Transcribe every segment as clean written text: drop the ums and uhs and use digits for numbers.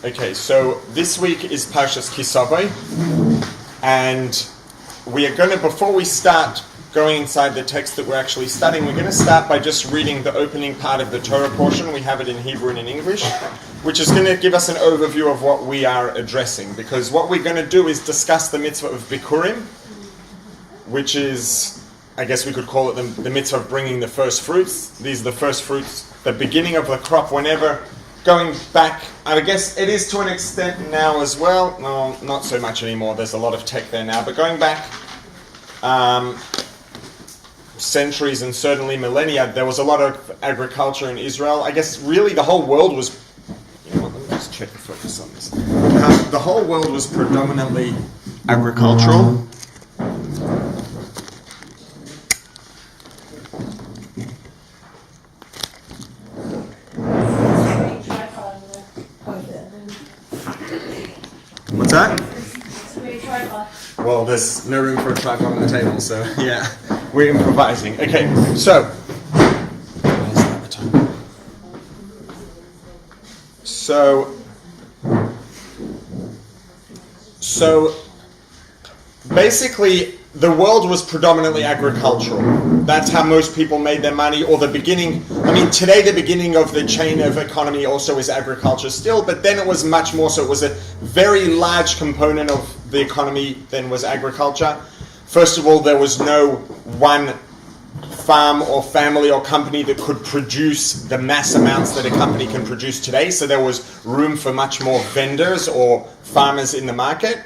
Okay, so this week is Parshas Savo, and we are going to, before we start going inside the text that we're actually studying, we're going to start by just reading the opening part of the Torah portion. We have it in Hebrew and in English, which is going to give us an overview of what we are addressing, because what we're going to do is discuss the mitzvah of Bikurim, which is, I guess we could call it the mitzvah of bringing the first fruits. These are the first fruits, the beginning of the crop, whenever going back, I guess it is to an extent now as well. No, not so much anymore. There's a lot of tech there now. But going back centuries and certainly millennia, there was a lot of agriculture in Israel. I guess really the whole world was, you know what, let me just check the focus on this. The whole world was predominantly agricultural. What's that? Well, there's no room for a tripod on the table, so yeah, we're improvising. Okay, so basically the world was predominantly agricultural. That's how most people made their money, or the beginning. I mean, today the beginning of the chain of economy also is agriculture still, but then it was much more so. It was a very large component of the economy then was agriculture. First of all, there was no one farm or family or company that could produce the mass amounts that a company can produce today, so there was room for much more vendors or farmers in the market.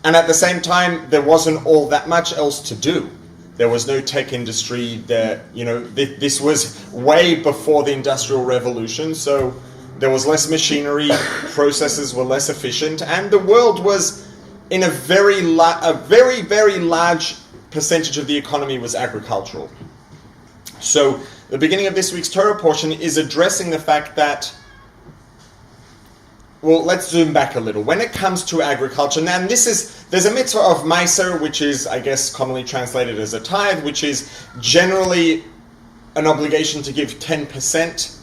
And at the same time, there wasn't all that much else to do. There was no tech industry. This was way before the Industrial Revolution, so there was less machinery, processes were less efficient, and the world was in a very, very large percentage of the economy was agricultural. So the beginning of this week's Torah portion is addressing the fact that, well, let's zoom back a little. When it comes to agriculture, now there's a mitzvah of Meiser, which is, I guess, commonly translated as a tithe, which is generally an obligation to give 10%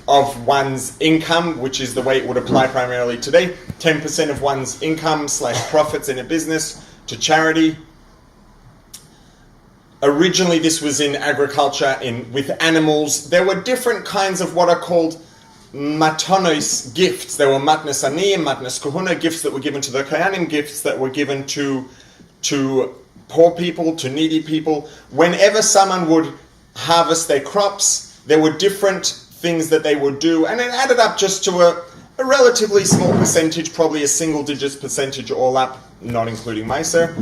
of one's income, which is the way it would apply primarily today, 10% of one's income / profits in a business to charity. Originally, this was in agriculture with animals. There were different kinds of what are called matanos, gifts. There were matnas ani and matnas kohuna, gifts that were given to the kohanim, gifts that were given to poor people, to needy people. Whenever someone would harvest their crops, there were different things that they would do, and it added up just to a relatively small percentage, probably a single digits percentage all up, not including Meiser.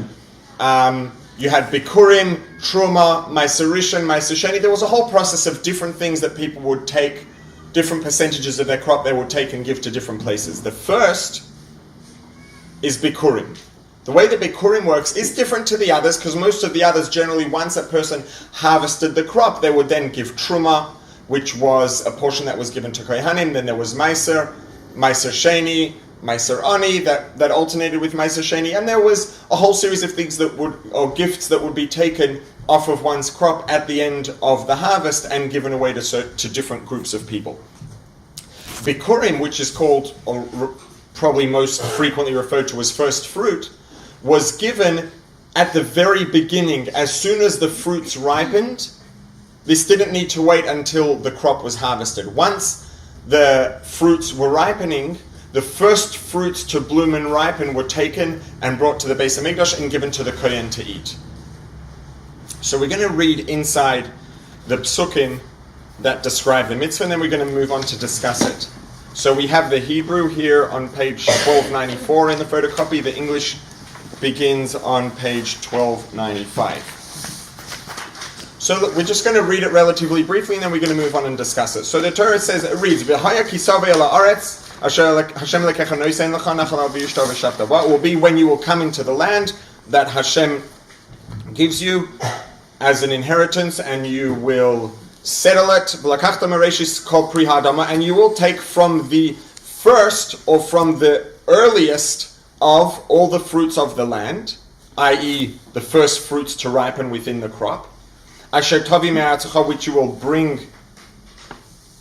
You had Bikurim, Truma, Meiser Rishon, Meiser Sheni. There was a whole process of different things that people would take, different percentages of their crop they would take and give to different places. The first is Bikurim. The way that Bikurim works is different to the others, because most of the others, generally, once a person harvested the crop, they would then give Truma, which was a portion that was given to Kohanim. Then there was Meiser, Meiser Sheni, Meiser Ani, that alternated with Meiser Sheni, and there was a whole series of things or gifts that would be taken off of one's crop at the end of the harvest and given away to different groups of people. Bikurim, which is called, or probably most frequently referred to as first fruit, was given at the very beginning. As soon as the fruits ripened, this didn't need to wait until the crop was harvested. Once the fruits were ripening, the first fruits to bloom and ripen were taken and brought to the Beis HaMikdash and given to the Kohen to eat. So we're going to read inside the psukim that describe the mitzvah, and then we're going to move on to discuss it. So we have the Hebrew here on page 1294 in the photocopy. The English begins on page 1295. So look, we're just going to read it relatively briefly, and then we're going to move on and discuss it. So the Torah says, it reads, what will be when you will come into the land that Hashem gives you as an inheritance, and you will settle it, and you will take from the first or from the earliest of all the fruits of the land, i.e. the first fruits to ripen within the crop, asher tavi me'aratzecha, which you will bring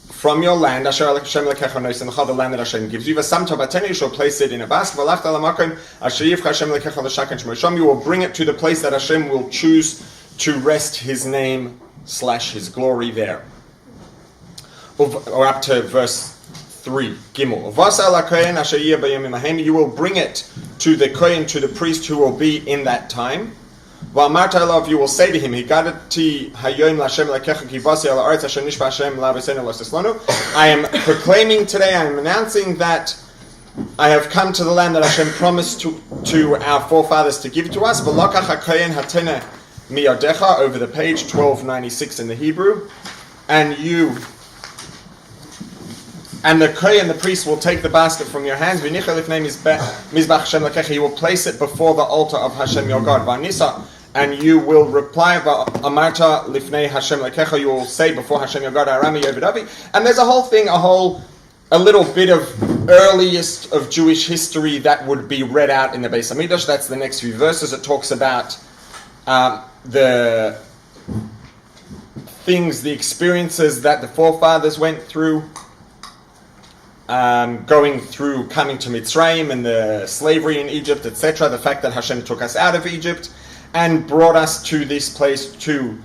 from your land, asher Hashem lekecha noisecha, the land that Hashem gives you. V'samta b'teni, you shall place it in a basket. V'alachta lamakom asher yivcha Hashem lekecha l'shaken shmo sham. You will bring it to the place that Hashem will choose to rest His name / His glory there. Or up to verse 3, Gimel. V'asal hakohen asher yeh b'yomim hahem. You will bring it to the kohen, to the priest who will be in that time. V'amarta elav, you will say to him, Higadati hayom l'Hashem lekecha ki vasi al haaretz asher nishba Hashem l'avosenu lo tislanu. I am proclaiming today, I am announcing that I have come to the land that Hashem promised to our forefathers to give to us. V'lokach hakohen hatena miyadecha, over the page 1296 in the Hebrew. And the kohen, the priest, will take the basket from your hands. V'nicha lifnei mizbach Hashem lekecha. He will place it before the altar of Hashem your God. V'anisa, and you will reply, Amarta lifnei Hashem lekecha. You will say before Hashem your God, Arami Yovedavi. And there's a whole thing, a little bit of earliest of Jewish history that would be read out in the Beis Hamikdash. That's the next few verses. It talks about the things, the experiences that the forefathers went through. Coming to Mitzrayim and the slavery in Egypt, etc. The fact that Hashem took us out of Egypt and brought us to this place, to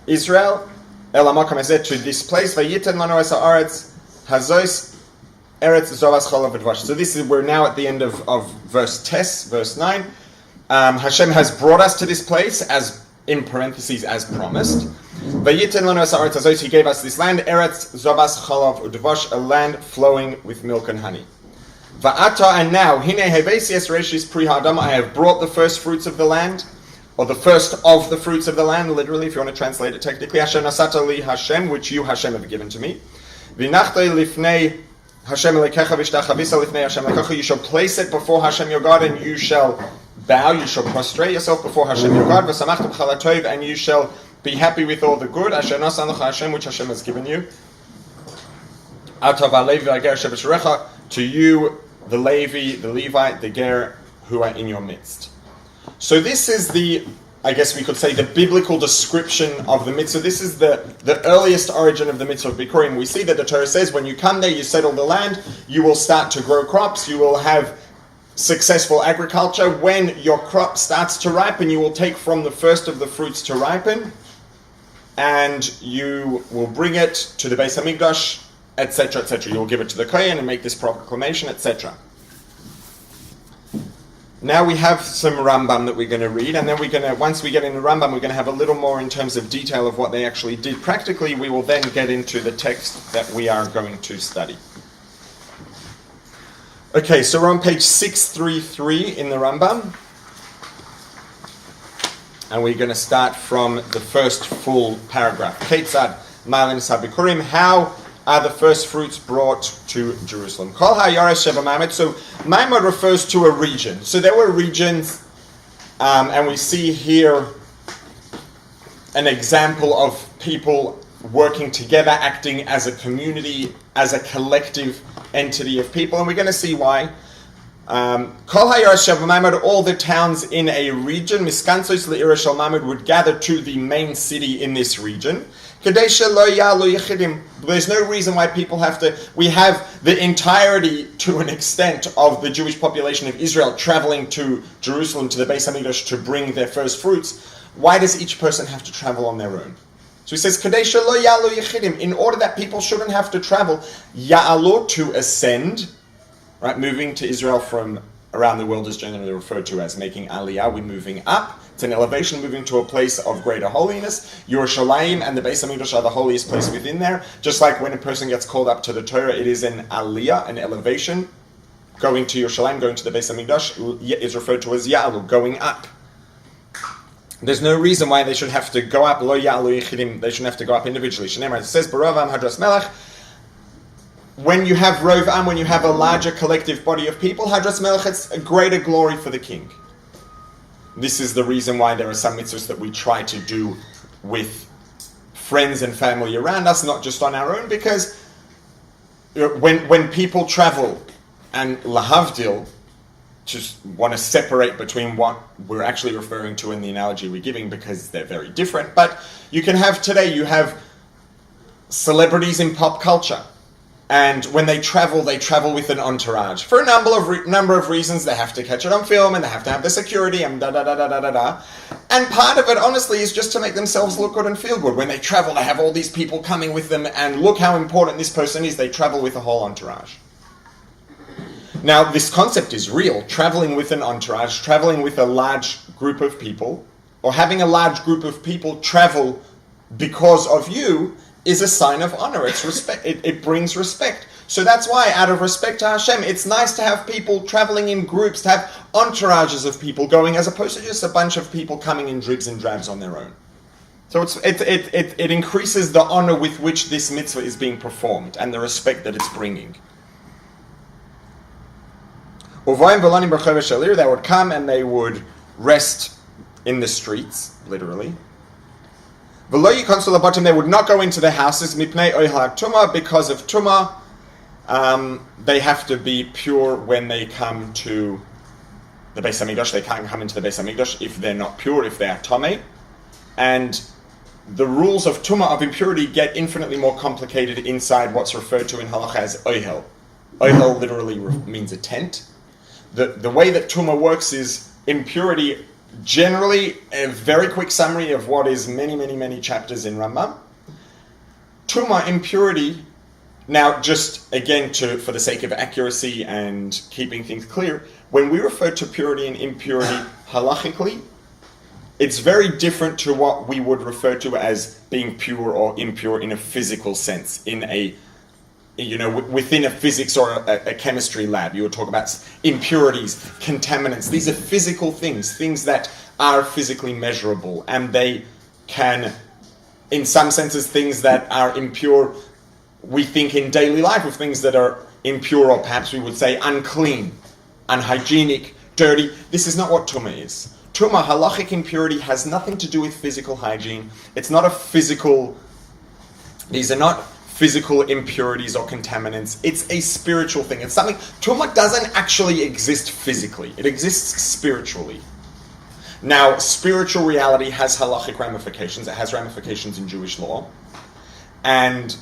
Israel, to this place. So we're now at the end of verse Tes, verse 9. Hashem has brought us to this place, as in parentheses, as promised. He gave us this land, Eretz Zobas Chalav Udvash, a land flowing with milk and honey. And now, I have brought the first fruits of the land, or the first of the fruits of the land, literally, if you want to translate it technically. Hashem nasata li Hashem, which you, Hashem, have given to me. You shall place it before Hashem your God, and you shall bow, you shall prostrate yourself before Hashem your God, and you shall be happy with all the good, which Hashem has given you. To you, the Levi, the Levite, the Ger, who are in your midst. So this is I guess we could say, the biblical description of the mitzvah. This is the earliest origin of the mitzvah of Bikurim. We see that the Torah says, when you come there, you settle the land, you will start to grow crops, you will have successful agriculture. When your crop starts to ripen, you will take from the first of the fruits to ripen, and you will bring it to the Beis Hamikdash, etc., etc. You will give it to the Kohen and make this proclamation, etc. Now we have some Rambam that we're going to read, and then once we get into Rambam, we're going to have a little more in terms of detail of what they actually did practically. We will then get into the text that we are going to study. Okay, so we're on page 633 in the Rambam. And we're going to start from the first full paragraph. Ketzad Malin Sabikurim. How are the first fruits brought to Jerusalem? Kol HaYaresh Sheva Ma'amad. So Ma'amad refers to a region. So there were regions, and we see here an example of people working together, acting as a community, as a collective entity of people, and we're going to see why. Kol HaYaresh Sheva Ma'amad, all the towns in a region, Miskansos Le'ira Shel Ma'amad, would gather to the main city in this region. There's no reason why people have to. We have the entirety, to an extent, of the Jewish population of Israel traveling to Jerusalem, to the Beis Hamikdash, to bring their first fruits. Why does each person have to travel on their own? So he says, in order that people shouldn't have to travel, Ya'alo, to ascend, right? Moving to Israel from around the world is generally referred to as making aliyah. We're moving up. It's an elevation, moving to a place of greater holiness. Yerushalayim and the Beis Hamikdash are the holiest place within there. Just like when a person gets called up to the Torah, it is an aliyah, an elevation. Going to Yerushalayim, going to the Beis Hamikdash is referred to as ya'alu, going up. There's no reason why they should have to go up. Lo ya'alu yichidim. They shouldn't have to go up individually. It says, Baravam Hadras Melech. When you have Rovam, when you have a larger collective body of people, Hadras Melech, it's a greater glory for the king. This is the reason why there are some mitzvahs that we try to do with friends and family around us, not just on our own, because when people travel, and lahavdil, just want to separate between what we're actually referring to in the analogy we're giving because they're very different. But you have celebrities in pop culture. And when they travel with an entourage. For a number of reasons, they have to catch it on film, and they have to have the security, and da-da-da-da-da-da-da. And part of it, honestly, is just to make themselves look good and feel good. When they travel, they have all these people coming with them, and look how important this person is. They travel with a whole entourage. Now, this concept is real. Traveling with an entourage, traveling with a large group of people, or having a large group of people travel because of you, is a sign of honor. It's respect. It brings respect. So that's why, out of respect to Hashem, it's nice to have people traveling in groups, to have entourages of people going, as opposed to just a bunch of people coming in dribs and drabs on their own. So it increases the honor with which this mitzvah is being performed and the respect that it's bringing. They would come and they would rest in the streets, literally. They would not go into the houses because of tumah. They have to be pure when they come to the Beis Hamikdash. They can't come into the Beis Hamikdash if they're not pure, if they are tamei. And the rules of tumah, of impurity, get infinitely more complicated inside what's referred to in halacha as ohel. Ohel literally means a tent. The way that tumah works is impurity. Generally, a very quick summary of what is many chapters in Rambam. Tumah, impurity. Now, just again, for the sake of accuracy and keeping things clear, when we refer to purity and impurity halachically, it's very different to what we would refer to as being pure or impure in a physical sense, within a physics or a chemistry lab. You would talk about impurities, contaminants. These are physical things that are physically measurable, and they can, in some senses, things that are impure, we think in daily life of things that are impure, or perhaps we would say unclean, unhygienic, dirty. This is not what tumah is. Tumah, halachic impurity, has nothing to do with physical hygiene. It's not these are not physical impurities or contaminants. It's a spiritual thing. It's something. Tumah doesn't actually exist physically. It exists spiritually. Now, spiritual reality has halachic ramifications. It has ramifications in Jewish law. And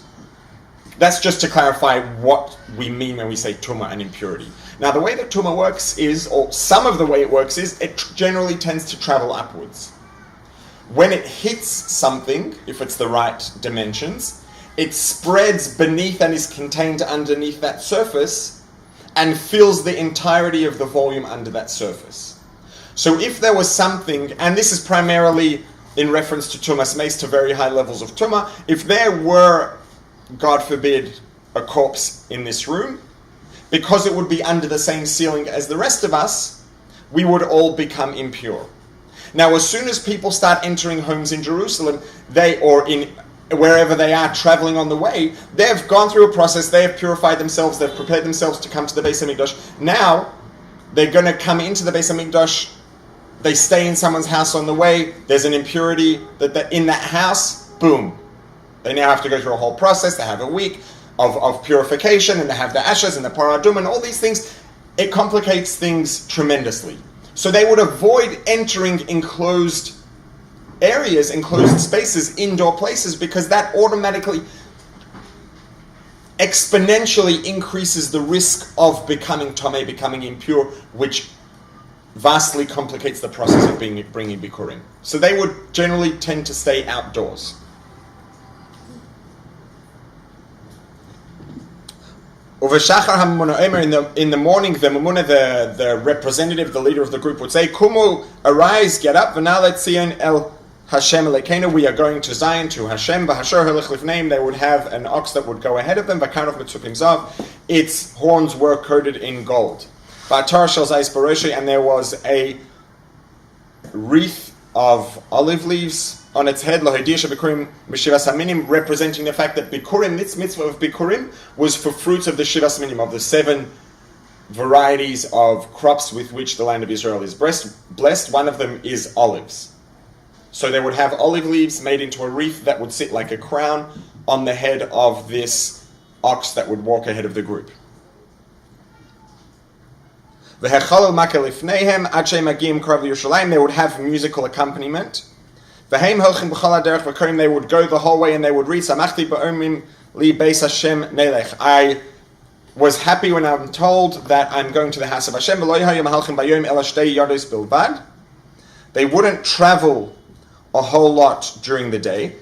that's just to clarify what we mean when we say tumah and impurity. Now, the way that tumah works is, or some of the way it works is, it generally tends to travel upwards. When it hits something, if it's the right dimensions, it spreads beneath and is contained underneath that surface and fills the entirety of the volume under that surface. So if there was something, and this is primarily in reference to tumas meis, to very high levels of tumah, if there were, God forbid, a corpse in this room, because it would be under the same ceiling as the rest of us, we would all become impure. Now, as soon as people start entering homes in Jerusalem, wherever they are traveling on the way, they've gone through a process, they have purified themselves, they've prepared themselves to come to the Beis Hamikdash. Now, they're going to come into the Beis Hamikdash, they stay in someone's house on the way, there's an impurity in that house, boom. They now have to go through a whole process, they have a week of purification, and they have the ashes and the paradum and all these things. It complicates things tremendously. So they would avoid entering enclosed areas, enclosed spaces, indoor places, because that automatically, exponentially increases the risk of becoming tamei, becoming impure, which vastly complicates the process of bringing bikurim. So they would generally tend to stay outdoors. In the morning, the mamuna, the representative, the leader of the group, would say, "Kumu, arise, get up, v'na'ale tzion el Hashem Elokeinu, we are going to Zion, to Hashem. V'hashor helech lifneim, they would have an ox that would go ahead of them. V'karov mitzupim zav, its horns were coated in gold. V'atar shel zayis baroshi, and there was a wreath of olive leaves on its head, lohidiyah bikurim b'shivas haminim, representing the fact that bikurim, this mitzvah of bikurim, was for fruits of the shivas minim, of the 7 varieties of crops with which the land of Israel is blessed. One of them is olives. So they would have olive leaves made into a wreath that would sit like a crown on the head of this ox that would walk ahead of the group. V'hechalel makel lifneihem ad she'magim karav Yerushalayim. They would have musical accompaniment. V'heim holchim b'chol haderech v'korim. They would go the whole way and they would read Samachti ba'omim li beis Hashem nelech. I was happy when I'm told that I'm going to the house of Hashem. They wouldn't travel a whole lot during the day.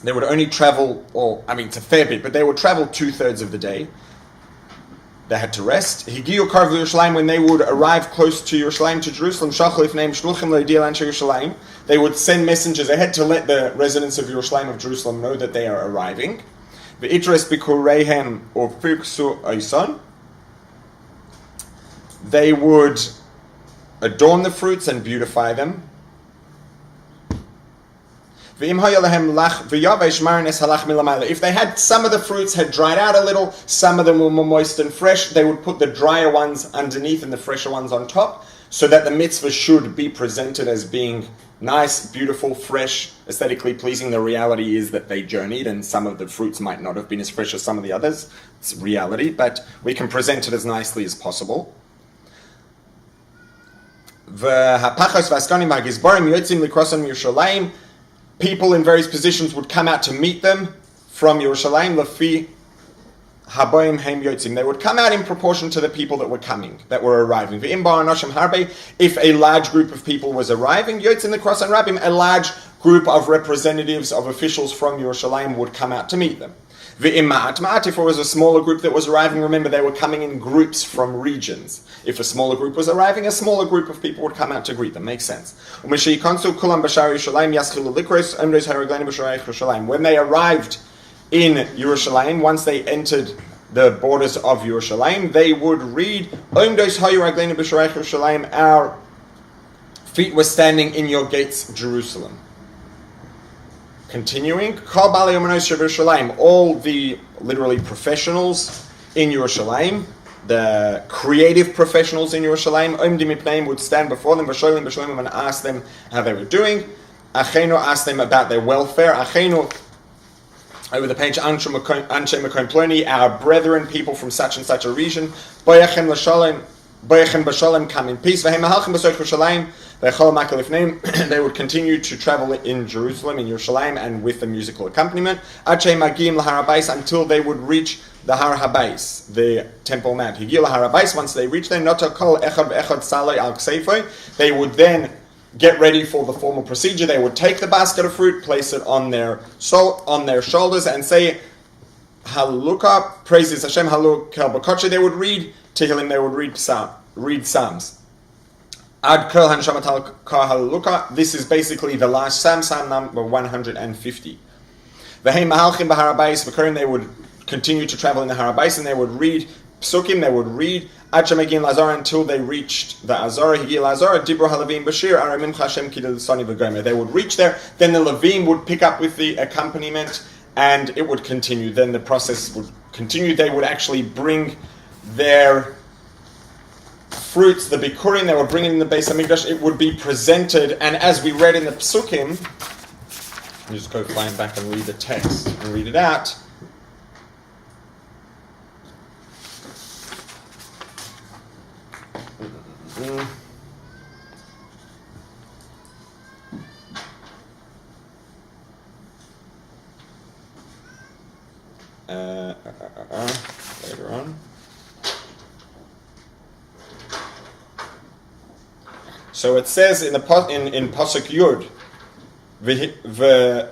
They would only travel, it's a fair bit, but they would travel 2/3 of the day. They had to rest. When they would arrive close to Yerushalayim, to Jerusalem, they would send messengers ahead to let the residents of Yerushalayim, of Jerusalem, know that they are arriving. They would adorn the fruits and beautify them. If they had, some of the fruits had dried out a little, some of them were more moist and fresh, they would put the drier ones underneath and the fresher ones on top, so that the mitzvah should be presented as being nice, beautiful, fresh, aesthetically pleasing. The reality is that they journeyed and some of the fruits might not have been as fresh as some of the others. It's reality, but we can present it as nicely as possible. People in various positions would come out to meet them from Yerushalayim. They would come out in proportion to the people that were coming, that were arriving. If a large group of people was arriving, a large group of representatives, of officials from Yerushalayim would come out to meet them. If it was a smaller group that was arriving, remember they were coming in groups from regions. If a smaller group was arriving, a smaller group of people would come out to greet them. Makes sense. When they arrived in Yerushalayim, once they entered the borders of Yerushalayim, they would read, our feet were standing in your gates, Jerusalem. Continuing, all the literally professionals in Yerushalayim, the creative professionals in Yerushalayim, would stand before them and ask them how they were doing. Achenu asked them about their welfare. Achenu, over the page, Anshe Makom Ploni, our brethren, people from such and such a region. Boyachem b'shalom, come in peace. They would continue to travel in Jerusalem, in Yerushalayim, and with the musical accompaniment, until they would reach the Har Habais, the Temple Mount. Once they reached there, they would then get ready for the formal procedure. They would take the basket of fruit, place it on their shoulders, and say Hallelujah, praises Hashem, Hallelujah. They would read Tehillim, they would read Psalms. Ad Kol Hanshamat Hallelujah. This is basically the last Psalm, Psalm number 150. V'hei Mahalchim b'Har Habais, they would continue to travel in the Har Habais, and they would read Psukim, they would read Ad Shemegin Lazar, until they reached the Azara. Higil Lazar, Dibro Halavim Bashir, Aramim Hashem Kidel Sani V'Gomer. They would reach there, then the Levim would pick up with the accompaniment, and it would continue. Then the process would continue. They would actually bring their fruits, the Bikurim, they would bring it in the Beis HaMikdash. It would be presented, and as we read in the Psukim, you just go find back and read the text and read it out. Later on. So it says in Pasuk Yud, "V'hinachto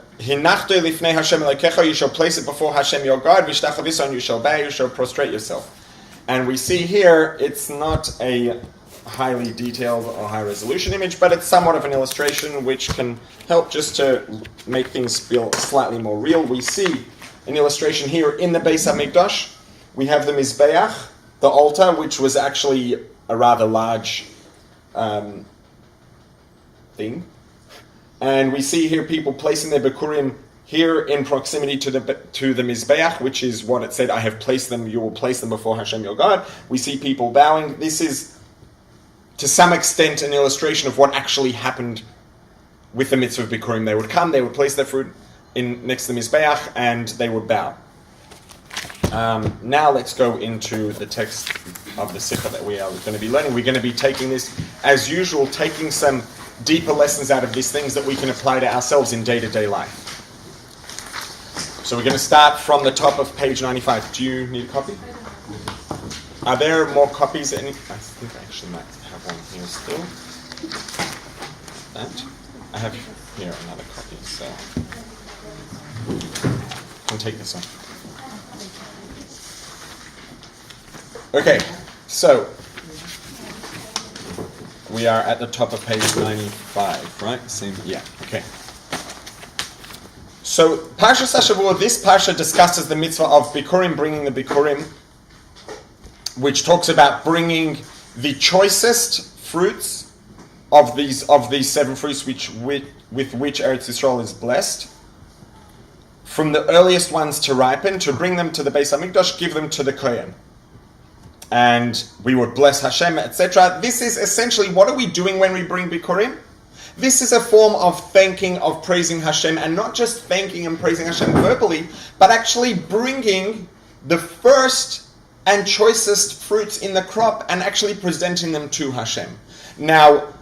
lifnei Hashem Elokecha," you shall place it before Hashem your God. V'shtachavison, you shall bow, you shall prostrate yourself. And we see here, it's not a highly detailed or high resolution image, but it's somewhat of an illustration which can help just to make things feel slightly more real. We see an illustration here in the Beis HaMikdash. We have the Mizbeach, the altar, which was actually a rather large thing. And we see here people placing their Bikurim here in proximity to the Mizbeach, which is what it said, I have placed them, you will place them before Hashem your God. We see people bowing. This is, to some extent, an illustration of what actually happened with the mitzvah of Bikurim. They would come, they would place their fruit next to the Mizbeach, and they would bow. Now let's go into the text of the Sikha that we are going to be learning. We're going to be taking this, as usual, taking some deeper lessons out of these things that we can apply to ourselves in day-to-day life. So we're going to start from the top of page 95. Do you need a copy? Are there more copies? I think I actually might have one here still. That. I have here another copy, so I can take this one. Okay, so we are at the top of page 95, right? Same, yeah, okay. So, Parsha Shavua, this Parsha discusses the mitzvah of Bikurim, bringing the Bikurim, which talks about bringing the choicest fruits of these 7 fruits with which Eretz Yisrael is blessed, from the earliest ones to ripen, to bring them to the Beis HaMikdash, give them to the Kohen. And we would bless Hashem, etc. This is essentially, what are we doing when we bring Bikurim? This is a form of thanking, of praising Hashem, and not just thanking and praising Hashem verbally, but actually bringing the first and choicest fruits in the crop and actually presenting them to Hashem. Now,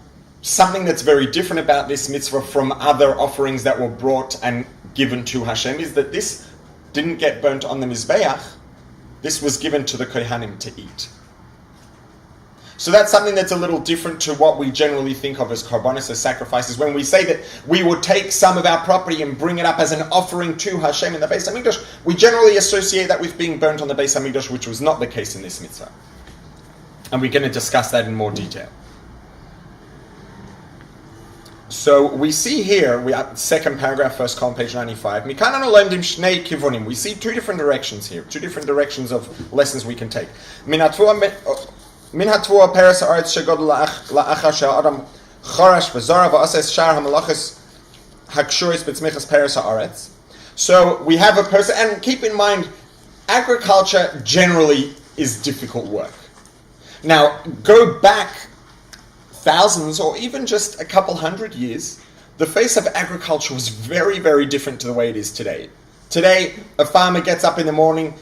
something that's very different about this mitzvah from other offerings that were brought and given to Hashem is that this didn't get burnt on the Mizbeach. This was given to the Kohanim to eat. So that's something that's a little different to what we generally think of as korbanos, as sacrifices. When we say that we would take some of our property and bring it up as an offering to Hashem in the Beis HaMikdash, we generally associate that with being burnt on the Beis HaMikdash, which was not the case in this mitzvah. And we're going to discuss that in more detail. So we see here, we are second paragraph, first column, page 95. We see 2 different directions here, 2 different directions of lessons we can take. Min hatvua peres haaretz shegodol la'achar she'adam charash v'zara v'ases shar hamalachos hakshuris b'tzmichas peres haaretz. So we have a person, and keep in mind, agriculture generally is difficult work. Now, go back thousands or even just a couple hundred years, the face of agriculture was very, very different to the way it is today. Today, a farmer gets up in the morning,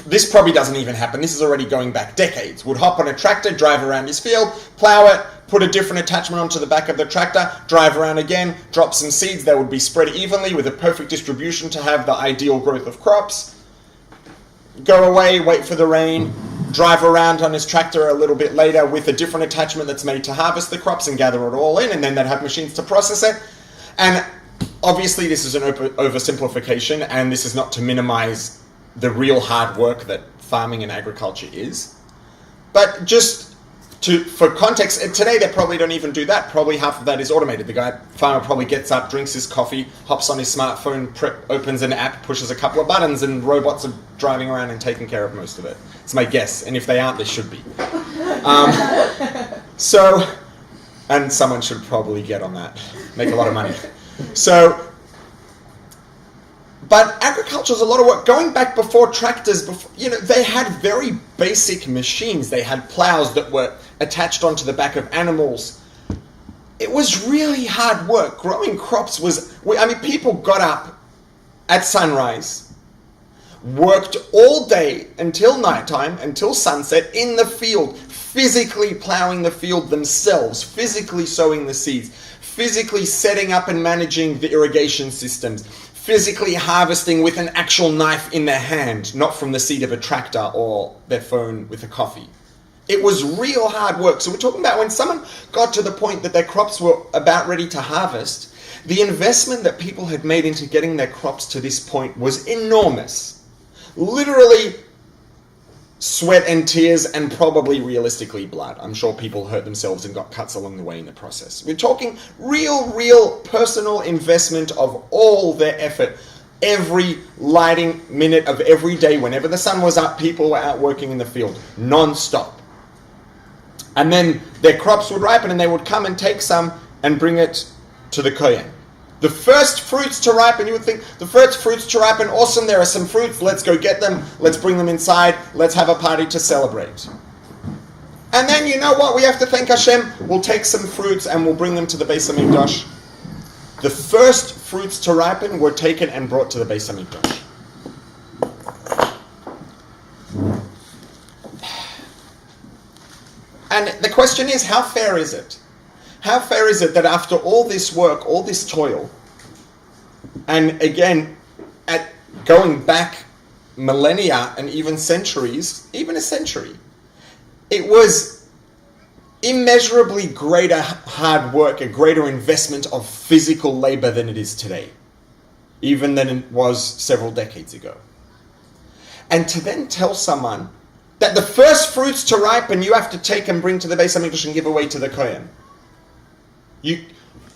this probably doesn't even happen, this is already going back decades, would hop on a tractor, drive around his field, plow it, put a different attachment onto the back of the tractor, drive around again, drop some seeds that would be spread evenly with a perfect distribution to have the ideal growth of crops, go away, wait for the rain, drive around on his tractor a little bit later with a different attachment that's made to harvest the crops and gather it all in, and then they'd have machines to process it. And obviously this is an oversimplification, and this is not to minimize the real hard work that farming and agriculture is. But just for context, today they probably don't even do that. Probably half of that is automated. The farmer probably gets up, drinks his coffee, hops on his smartphone, opens an app, pushes a couple of buttons, and robots are driving around and taking care of most of it. It's my guess, and if they aren't, they should be. And someone should probably get on that, make a lot of money. But agriculture is a lot of work. Going back before tractors, they had very basic machines. They had plows that were attached onto the back of animals. It was really hard work. Growing crops people got up at sunrise, worked all day until nighttime, until sunset, in the field, physically plowing the field themselves, physically sowing the seeds, physically setting up and managing the irrigation systems, physically harvesting with an actual knife in their hand, not from the seat of a tractor or their phone with a coffee. It was real hard work. So we're talking about when someone got to the point that their crops were about ready to harvest, the investment that people had made into getting their crops to this point was enormous. Literally sweat and tears, and probably realistically blood. I'm sure people hurt themselves and got cuts along the way in the process. We're talking real personal investment of all their effort. Every lighting minute of every day, whenever the sun was up, people were out working in the field, non-stop. And then their crops would ripen and they would come and take some and bring it to the Kohen. The first fruits to ripen, you would think, the first fruits to ripen, awesome, there are some fruits, let's go get them, let's bring them inside, let's have a party to celebrate. And then, you know what, we have to thank Hashem, we'll take some fruits and we'll bring them to the Beis HaMikdash. The first fruits to ripen were taken and brought to the Beis HaMikdash. the question is, how fair is it? How fair is it that after all this work, all this toil, and again, at going back millennia and even centuries, even a century, it was immeasurably greater hard work, a greater investment of physical labor than it is today, even than it was several decades ago. And to then tell someone that the first fruits to ripen you have to take and bring to the Beis HaMikdash and give away to the Kohen.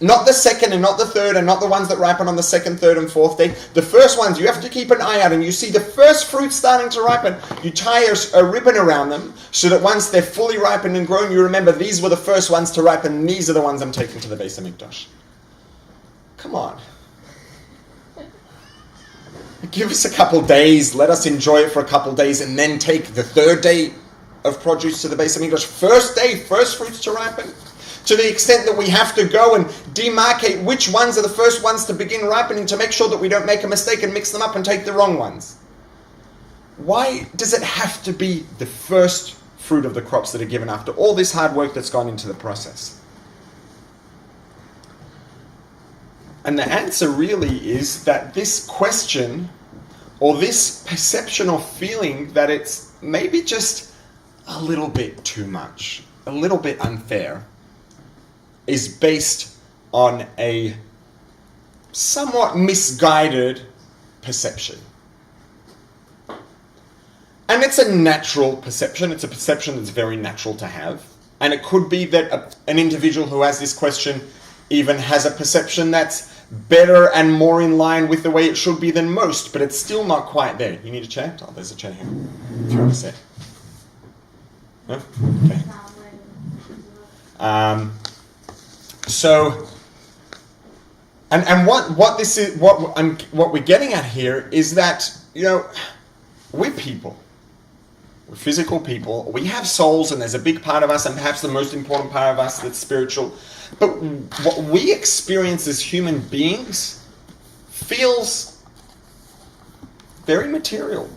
Not the second and not the third and not the ones that ripen on the second, third and fourth day. The first ones, you have to keep an eye out, and you see the first fruit starting to ripen, you tie a ribbon around them so that once they're fully ripened and grown, you remember these were the first ones to ripen, and these are the ones I'm taking to the Beis HaMikdash. Come on. Give us a couple days, let us enjoy it for a couple days, and then take the third day of produce to the Beis HaMikdash. First day, first fruits to ripen. To the extent that we have to go and demarcate which ones are the first ones to begin ripening to make sure that we don't make a mistake and mix them up and take the wrong ones. Why does it have to be the first fruit of the crops that are given after all this hard work that's gone into the process? And the answer really is that this question, or this perception or feeling that it's maybe just a little bit too much, a little bit unfair, is based on a somewhat misguided perception. And it's a natural perception. It's a perception that's very natural to have. And it could be that an individual who has this question even has a perception that's better and more in line with the way it should be than most, but it's still not quite there. You need a chair? Oh, there's a chair here, if you want to sit. No? Okay. So, and what this is, what we're getting at here is that, we're people. We're physical people. We have souls, and there's a big part of us, and perhaps the most important part of us that's spiritual. But what we experience as human beings feels very material.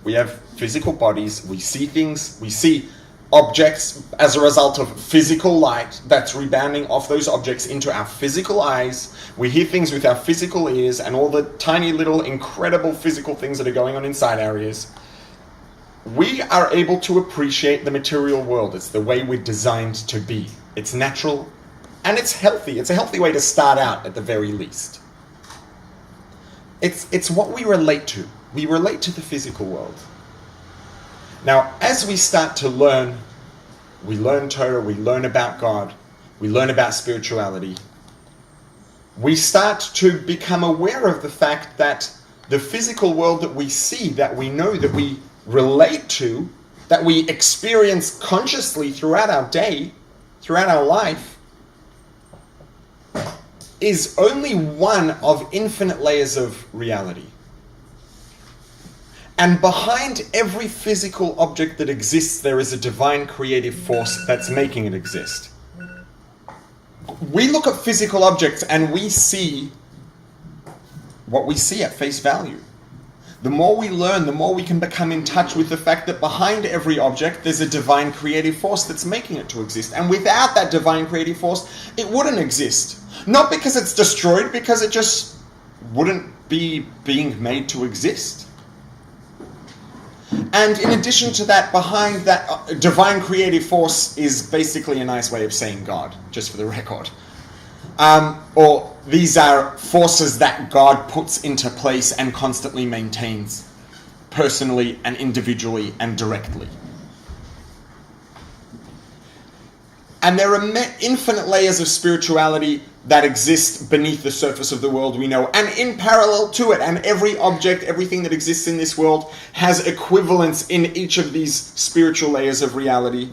We have physical bodies. We see things. We see objects as a result of physical light that's rebounding off those objects into our physical eyes. We hear things with our physical ears and all the tiny little incredible physical things that are going on inside our ears. We are able to appreciate the material world. It's the way we're designed to be. It's natural and it's healthy. It's a healthy way to start out at the very least. It's what we relate to. We relate to the physical world. Now, as we start to learn, we learn Torah, we learn about God, we learn about spirituality, we start to become aware of the fact that the physical world that we see, that we know, that we relate to, that we experience consciously throughout our day, throughout our life, is only one of infinite layers of reality. And behind every physical object that exists, there is a divine creative force that's making it exist. We look at physical objects and we see what we see at face value. The more we learn, the more we can become in touch with the fact that behind every object, there's a divine creative force that's making it to exist. And without that divine creative force, it wouldn't exist. Not because it's destroyed, because it just wouldn't be being made to exist. And in addition to that, behind that divine creative force is basically a nice way of saying God, just for the record. Or these are forces that God puts into place and constantly maintains, personally and individually and directly. And there are infinite layers of spirituality that exist beneath the surface of the world we know, and in parallel to it. And every object, everything that exists in this world has equivalence in each of these spiritual layers of reality.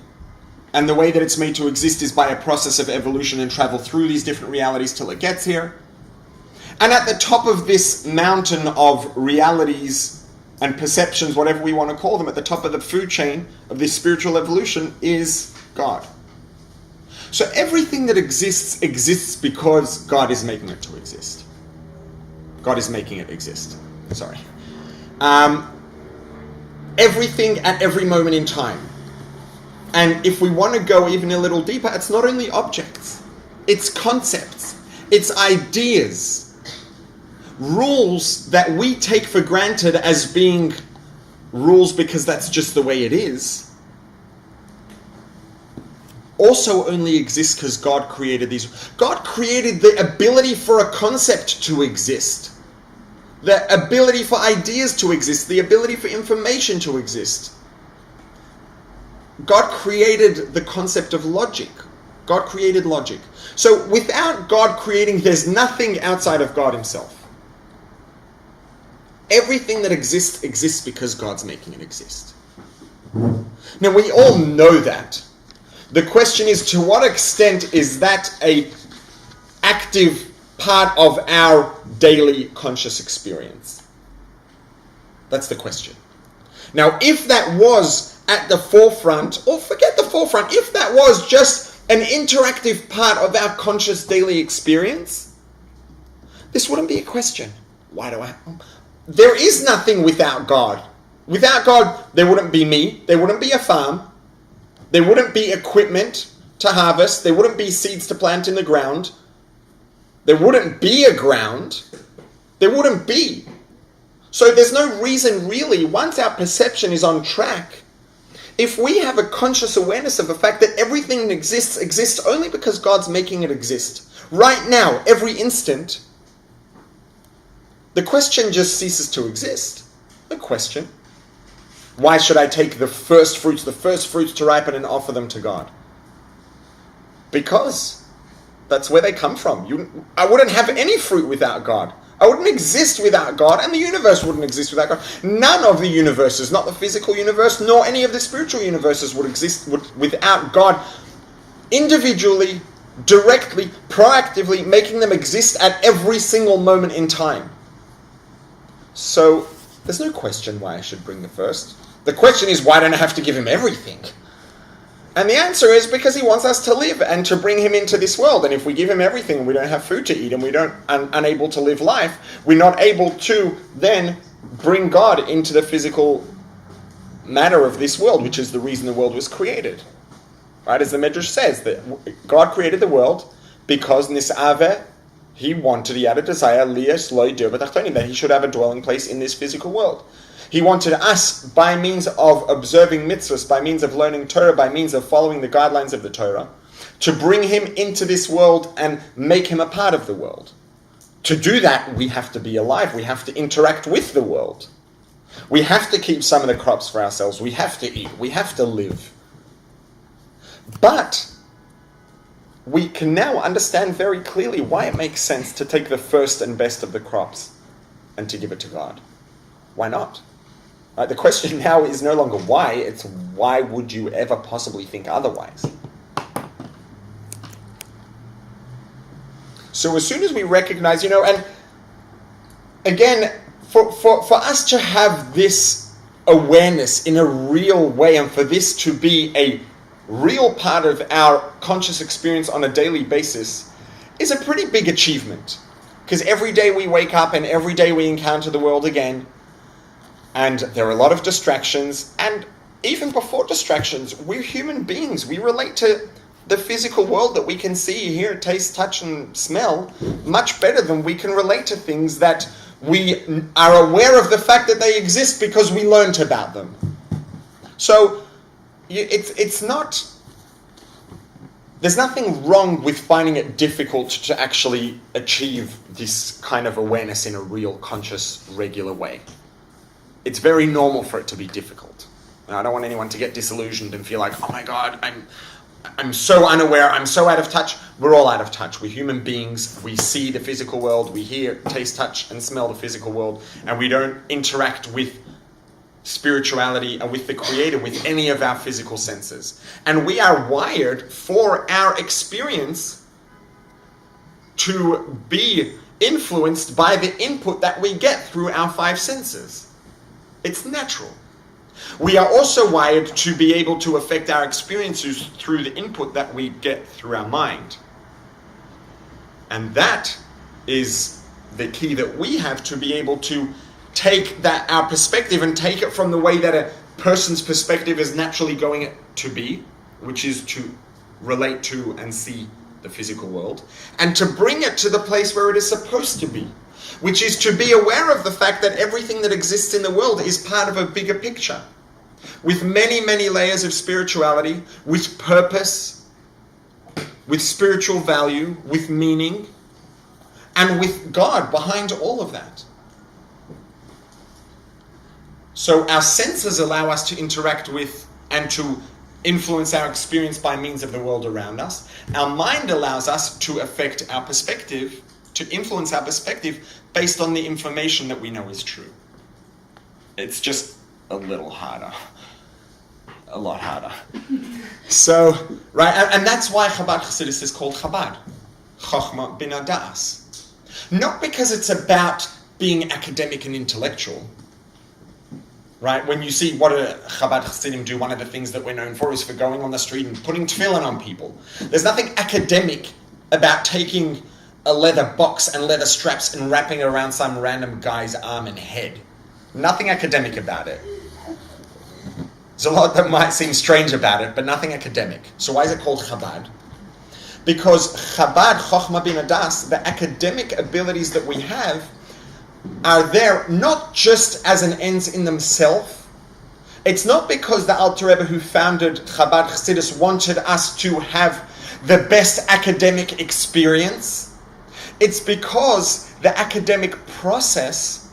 And the way that it's made to exist is by a process of evolution and travel through these different realities till it gets here. And at the top of this mountain of realities and perceptions, whatever we want to call them, at the top of the food chain of this spiritual evolution is God. So everything that exists because God is making it to exist. God is making it exist. Sorry. Everything at every moment in time. And if we want to go even a little deeper, it's not only objects, it's concepts, it's ideas, rules that we take for granted as being rules because that's just the way it is, also only exist because God created these. God created the ability for a concept to exist, the ability for ideas to exist, the ability for information to exist. God created the concept of logic. God created logic. So without God creating, there's nothing outside of God himself. Everything that exists, exists because God's making it exist. Now we all know that. The question is, to what extent is that a active part of our daily conscious experience? That's the question. Now, if that was at the forefront, or forget the forefront, if that was just an interactive part of our conscious daily experience, this wouldn't be a question. Why do I? There is nothing without God. Without God, there wouldn't be me, there wouldn't be a farm, there wouldn't be equipment to harvest, there wouldn't be seeds to plant in the ground, there wouldn't be a ground, there wouldn't be. So there's no reason really, once our perception is on track, if we have a conscious awareness of the fact that everything that exists only because God's making it exist. Right now, every instant, the question just ceases to exist. No question. Why should I take the first fruits to ripen and offer them to God? Because that's where they come from. I wouldn't have any fruit without God. I wouldn't exist without God, and the universe wouldn't exist without God. None of the universes, not the physical universe, nor any of the spiritual universes would exist without God individually, directly, proactively making them exist at every single moment in time. So, there's no question why I should bring the first. The question is, why don't I have to give him everything? And the answer is because he wants us to live and to bring him into this world. And if we give him everything, we don't have food to eat and we don't unable to live life, we're not able to then bring God into the physical matter of this world, which is the reason the world was created. Right? As the Midrash says, that God created the world because Nis'ave, he had a desire, that he should have a dwelling place in this physical world. He wanted us, by means of observing mitzvahs, by means of learning Torah, by means of following the guidelines of the Torah, to bring him into this world and make him a part of the world. To do that, we have to be alive. We have to interact with the world. We have to keep some of the crops for ourselves. We have to eat. We have to live. But we can now understand very clearly why it makes sense to take the first and best of the crops and to give it to God. Why not? The question now is no longer why, it's why would you ever possibly think otherwise? So as soon as we recognize, and again, for us to have this awareness in a real way and for this to be a real part of our conscious experience on a daily basis is a pretty big achievement. Because every day we wake up and every day we encounter the world again. And there are a lot of distractions, and even before distractions, we're human beings. We relate to the physical world that we can see, hear, taste, touch, and smell much better than we can relate to things that we are aware of the fact that they exist because we learned about them. So it's not... There's nothing wrong with finding it difficult to actually achieve this kind of awareness in a real, conscious, regular way. It's very normal for it to be difficult. And I don't want anyone to get disillusioned and feel like, oh my God, I'm so unaware, I'm so out of touch. We're all out of touch. We're human beings. We see the physical world. We hear, taste, touch, and smell the physical world. And we don't interact with spirituality and with the Creator with any of our physical senses. And we are wired for our experience to be influenced by the input that we get through our five senses. It's natural. We are also wired to be able to affect our experiences through the input that we get through our mind. And that is the key that we have to be able to take that our perspective and take it from the way that a person's perspective is naturally going to be, which is to relate to and see the physical world, and to bring it to the place where it is supposed to be, which is to be aware of the fact that everything that exists in the world is part of a bigger picture, with many, many layers of spirituality, with purpose, with spiritual value, with meaning, and with God behind all of that. So our senses allow us to interact with and to influence our experience by means of the world around us. Our mind allows us to affect our perspective, to influence our perspective based on the information that we know is true. It's just a little harder. A lot harder. So, right, and that's why Chabad Chassidus is called Chabad. Chochma bin Adas. Not because it's about being academic and intellectual. Right, when you see what a Chabad Chassidim do, one of the things that we're known for is for going on the street and putting tefillin on people. There's nothing academic about taking a leather box and leather straps and wrapping it around some random guy's arm and head. Nothing academic about it. There's a lot that might seem strange about it, but nothing academic. So why is it called Chabad? Because Chabad, Chochma bin Adas, the academic abilities that we have are there not just as an ends in themselves. It's not because the Alter Rebbe who founded Chabad Chassidus wanted us to have the best academic experience. It's because the academic process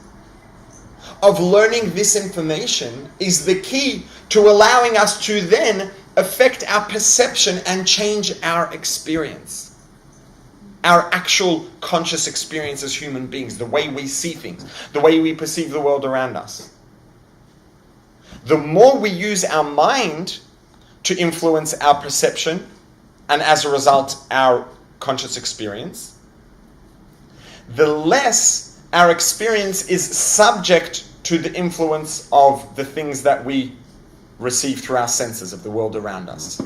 of learning this information is the key to allowing us to then affect our perception and change our experience. Our actual conscious experience as human beings, the way we see things, the way we perceive the world around us. The more we use our mind to influence our perception, and as a result, our conscious experience, the less our experience is subject to the influence of the things that we receive through our senses of the world around us.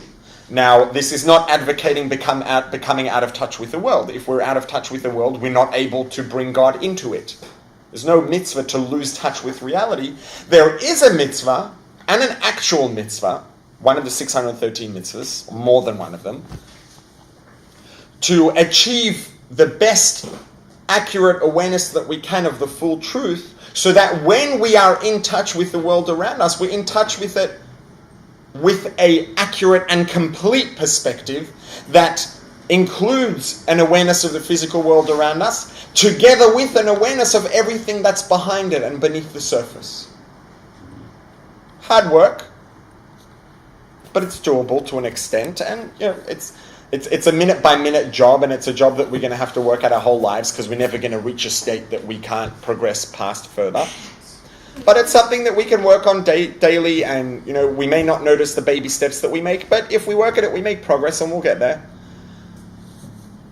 Now, this is not advocating becoming out of touch with the world. If we're out of touch with the world, we're not able to bring God into it. There's no mitzvah to lose touch with reality. There is a mitzvah, and an actual mitzvah, one of the 613 mitzvahs, more than one of them, to achieve the best accurate awareness that we can of the full truth, so that when we are in touch with the world around us, we're in touch with it with an accurate and complete perspective that includes an awareness of the physical world around us, together with an awareness of everything that's behind it and beneath the surface. Hard work, but it's doable to an extent, and it's a minute by minute job, and it's a job that we're going to have to work at our whole lives, because we're never going to reach a state that we can't progress past further. But it's something that we can work on daily, and we may not notice the baby steps that we make, but if we work at it, we make progress and we'll get there.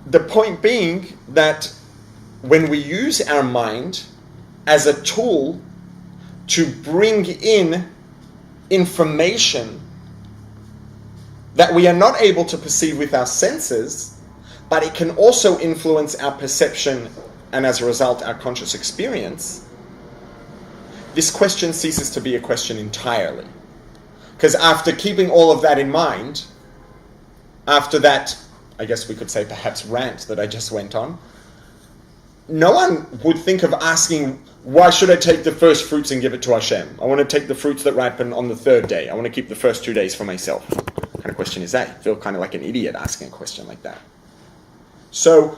The point being that when we use our mind as a tool to bring in information that we are not able to perceive with our senses, but it can also influence our perception and as a result our conscious experience, this question ceases to be a question entirely. Because after keeping all of that in mind, after that, I guess we could say perhaps rant that I just went on, no one would think of asking, why should I take the first fruits and give it to Hashem? I want to take the fruits that ripen on the third day. I want to keep the first 2 days for myself. What kind of question is that? I feel kind of like an idiot asking a question like that. So,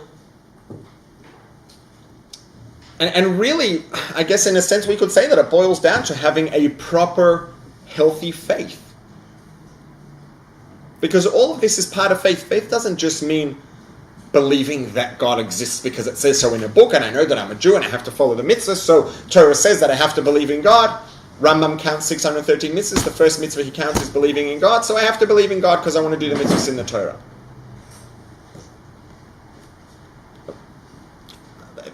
and really, I guess in a sense we could say that it boils down to having a proper, healthy faith. Because all of this is part of faith. Faith doesn't just mean believing that God exists because it says so in a book, and I know that I'm a Jew and I have to follow the mitzvahs, so Torah says that I have to believe in God. Rambam counts 613 mitzvahs. The first mitzvah he counts is believing in God, so I have to believe in God because I want to do the mitzvahs in the Torah.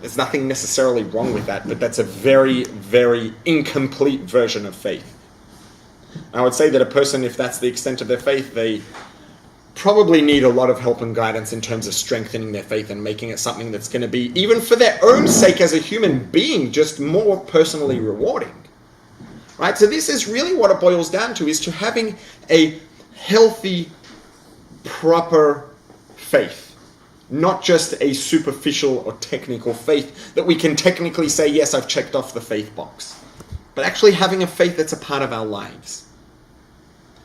There's nothing necessarily wrong with that, but that's a very, very incomplete version of faith. I would say that a person, if that's the extent of their faith, they probably need a lot of help and guidance in terms of strengthening their faith and making it something that's going to be, even for their own sake as a human being, just more personally rewarding. Right? So this is really what it boils down to, is to having a healthy proper faith, not just a superficial or technical faith that we can technically say, yes, I've checked off the faith box, but actually having a faith that's a part of our lives.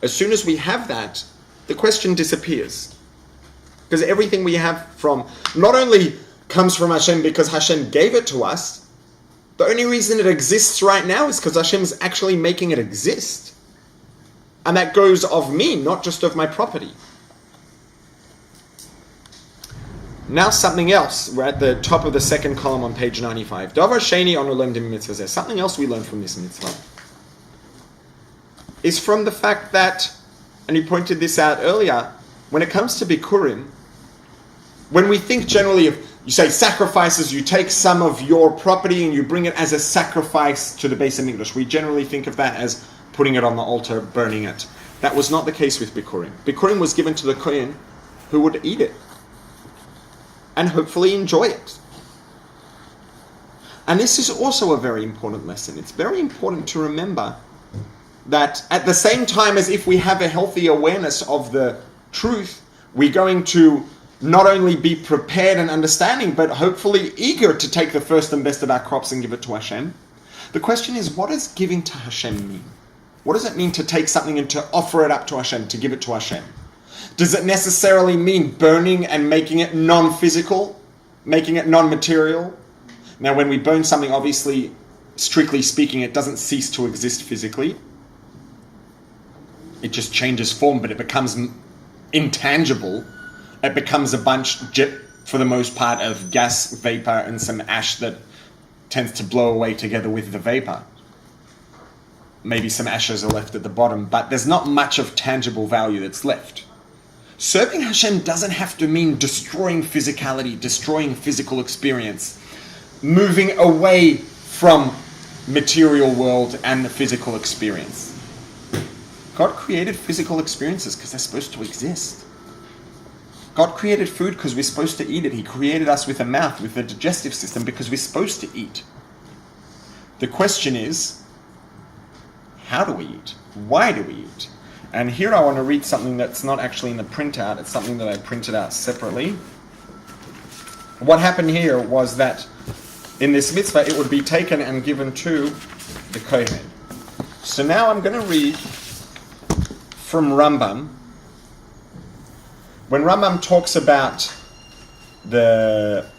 As soon as we have that, the question disappears. Because everything we have from, not only comes from Hashem because Hashem gave it to us, the only reason it exists right now is because Hashem is actually making it exist. And that goes of me, not just of my property. Now something else. We're at the top of the second column on page 95. Davar sheni anu lomdim mitzvah. Something else we learn from this mitzvah is from the fact that, and he pointed this out earlier, when it comes to Bikurim, when we think generally of, you say sacrifices, you take some of your property and you bring it as a sacrifice to the Beis HaMikdash. We generally think of that as putting it on the altar, burning it. That was not the case with Bikurim. Bikurim was given to the Kohen who would eat it and hopefully enjoy it. And this is also a very important lesson. It's very important to remember that at the same time as if we have a healthy awareness of the truth, we're going to not only be prepared and understanding, but hopefully eager to take the first and best of our crops and give it to Hashem. The question is, what does giving to Hashem mean? What does it mean to take something and to offer it up to Hashem, to give it to Hashem? Does it necessarily mean burning and making it non-physical, making it non-material? Now, when we burn something, obviously, strictly speaking, it doesn't cease to exist physically. It just changes form, but it becomes intangible. It becomes a bunch, for the most part, of gas, vapor, and some ash that tends to blow away together with the vapor. Maybe some ashes are left at the bottom, but there's not much of tangible value that's left. Serving Hashem doesn't have to mean destroying physicality, destroying physical experience, moving away from material world and the physical experience. God created physical experiences because they're supposed to exist. God created food because we're supposed to eat it. He created us with a mouth, with a digestive system, because we're supposed to eat. The question is, how do we eat? Why do we eat? And here I want to read something that's not actually in the printout. It's something that I printed out separately. What happened here was that in this mitzvah, it would be taken and given to the Kohen. So now I'm going to read from Rambam. When Rambam talks about the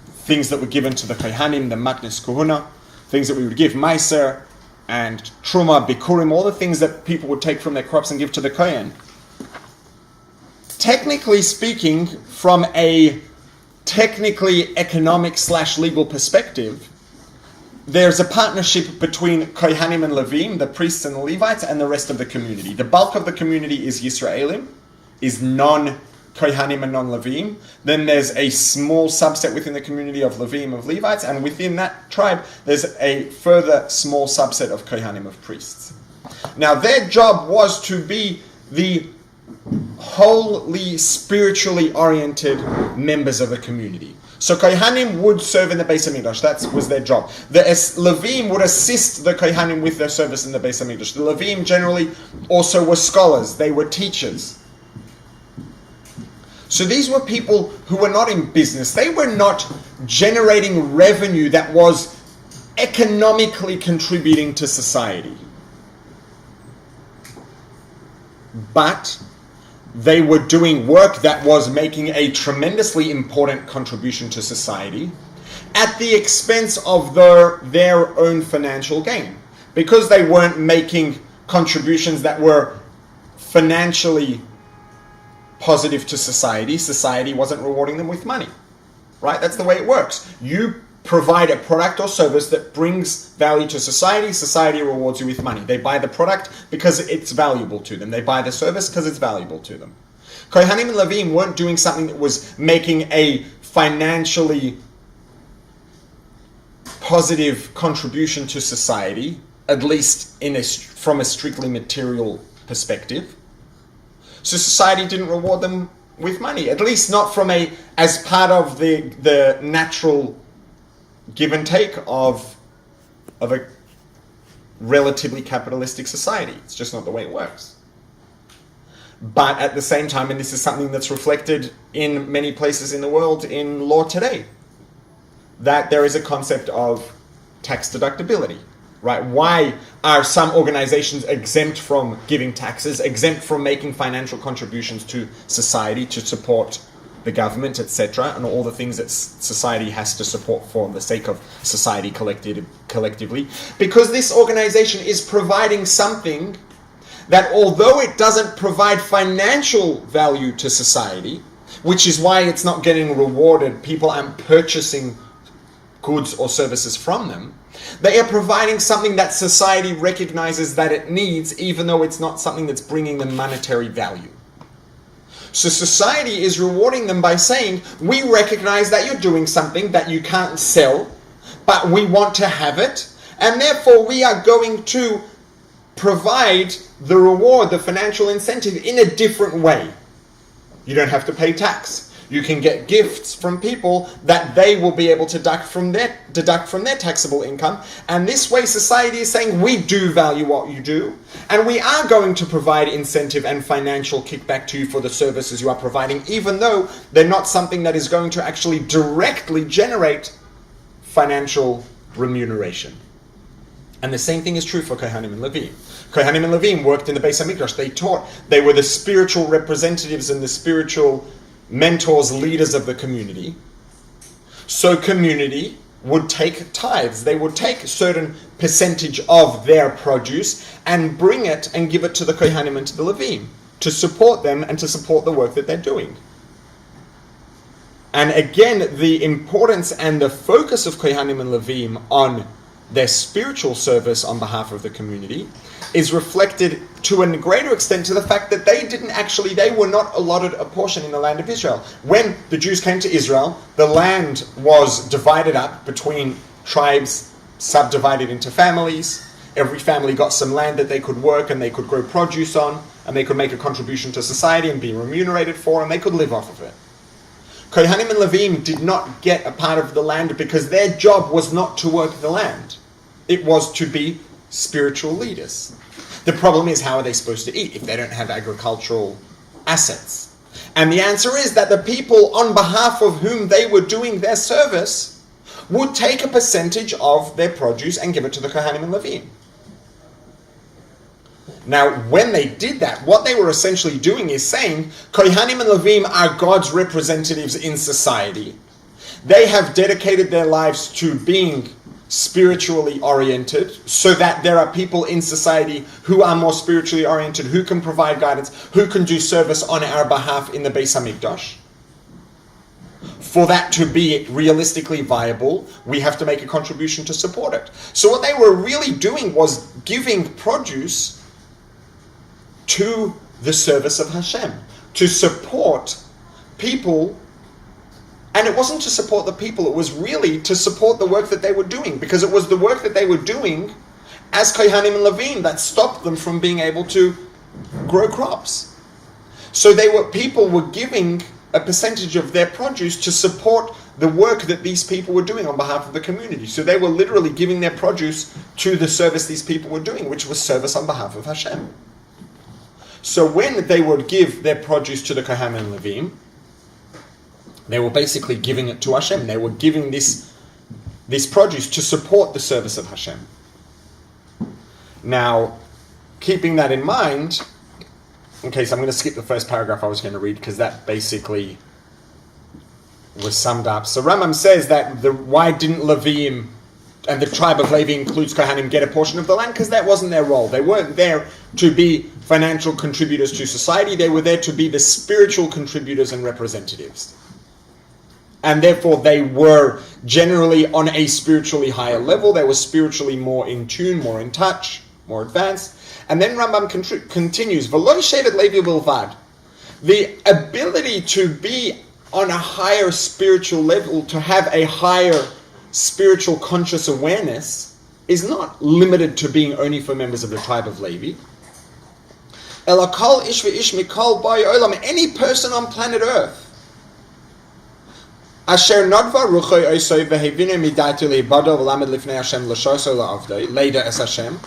things that were given to the Kohanim, the matnes kohuna, things that we would give, meiser and truma, bikurim, all the things that people would take from their crops and give to the Kohen. Technically speaking, from a technically economic / legal perspective, there's a partnership between Kohanim and Levim, the priests and the Levites, and the rest of the community. The bulk of the community is Yisraelim, is non-Kohanim and non-Levim. Then there's a small subset within the community of Levim, of Levites, and within that tribe, there's a further small subset of Kohanim, of priests. Now, their job was to be the wholly spiritually oriented members of the community. So Kohanim would serve in the Beis HaMikdash. That was their job. The Levim would assist the Kohanim with their service in the Beis HaMikdash. The Levim generally also were scholars. They were teachers. So these were people who were not in business. They were not generating revenue that was economically contributing to society. But they were doing work that was making a tremendously important contribution to society at the expense of their own financial gain. Because they weren't making contributions that were financially positive to society, society wasn't rewarding them with money. Right? That's the way it works. You provide a product or service that brings value to society, society rewards you with money. They buy the product because it's valuable to them. They buy the service because it's valuable to them. Kohanim and Levim weren't doing something that was making a financially positive contribution to society, at least from a strictly material perspective. So society didn't reward them with money, at least not as part of the natural give and take of a relatively capitalistic society. It's just not the way it works. But at the same time, and this is something that's reflected in many places in the world in law today, that there is a concept of tax deductibility, right? Why are some organizations exempt from giving taxes, exempt from making financial contributions to society to support the government, etc., and all the things that society has to support for the sake of society collectively? Because this organization is providing something that, although it doesn't provide financial value to society, which is why it's not getting rewarded, people aren't purchasing goods or services from them, they are providing something that society recognizes that it needs, even though it's not something that's bringing them monetary value. So society is rewarding them by saying, we recognize that you're doing something that you can't sell, but we want to have it, and therefore we are going to provide the reward, the financial incentive, in a different way. You don't have to pay tax. You can get gifts from people that they will be able to deduct from their taxable income. And this way society is saying, we do value what you do, and we are going to provide incentive and financial kickback to you for the services you are providing, even though they're not something that is going to actually directly generate financial remuneration. And the same thing is true for Kohanim and Levim. Kohanim and Levim worked in the Beis HaMikdash. They taught. They were the spiritual representatives and the spiritual mentors, leaders of the community. So community would take tithes. They would take a certain percentage of their produce and bring it and give it to the Kohanim and to the Levim to support them and to support the work that they're doing. And again, the importance and the focus of Kohanim and Levim on their spiritual service on behalf of the community is reflected to a greater extent to the fact that they were not allotted a portion in the land of Israel. When the Jews came to Israel, the land was divided up between tribes, subdivided into families. Every family got some land that they could work and they could grow produce on, and they could make a contribution to society and be remunerated for, and they could live off of it. Kohanim and Levim did not get a part of the land because their job was not to work the land. It was to be spiritual leaders. The problem is, how are they supposed to eat if they don't have agricultural assets? And the answer is that the people on behalf of whom they were doing their service would take a percentage of their produce and give it to the Kohanim and Levim. Now, when they did that, what they were essentially doing is saying, Kohanim and Levim are God's representatives in society. They have dedicated their lives to being spiritually oriented, so that there are people in society who are more spiritually oriented, who can provide guidance, who can do service on our behalf in the Beis HaMikdash. For that to be realistically viable, we have to make a contribution to support it. So what they were really doing was giving produce to the service of Hashem, to support people. And it wasn't to support the people, it was really to support the work that they were doing, because it was the work that they were doing as Kohanim and Levim that stopped them from being able to grow crops. So people were giving a percentage of their produce to support the work that these people were doing on behalf of the community. So they were literally giving their produce to the service these people were doing, which was service on behalf of Hashem. So when they would give their produce to the Kohanim and Levim, they were basically giving it to Hashem. They were giving this produce to support the service of Hashem. Now, keeping that in mind, okay, so I'm going to skip the first paragraph I was going to read, because that basically was summed up. So Rambam says that why didn't Levim, and the tribe of Levi includes Kohanim, get a portion of the land? Because that wasn't their role. They weren't there to be financial contributors to society. They were there to be the spiritual contributors and representatives. And therefore they were generally on a spiritually higher level. They were spiritually more in tune, more in touch, more advanced. And then Rambam continues, V'lo shevet Levi bilvad. The ability to be on a higher spiritual level, to have a higher spiritual conscious awareness, is not limited to being only for members of the tribe of Levi. Ela kol ish ve'ish mikol bai olam, any person on planet Earth, Asher nadva ruchoy oisoi vehevine midatu leibado v'lamed lifnei Hashem l'shoso la'avdoi leida es Hashem.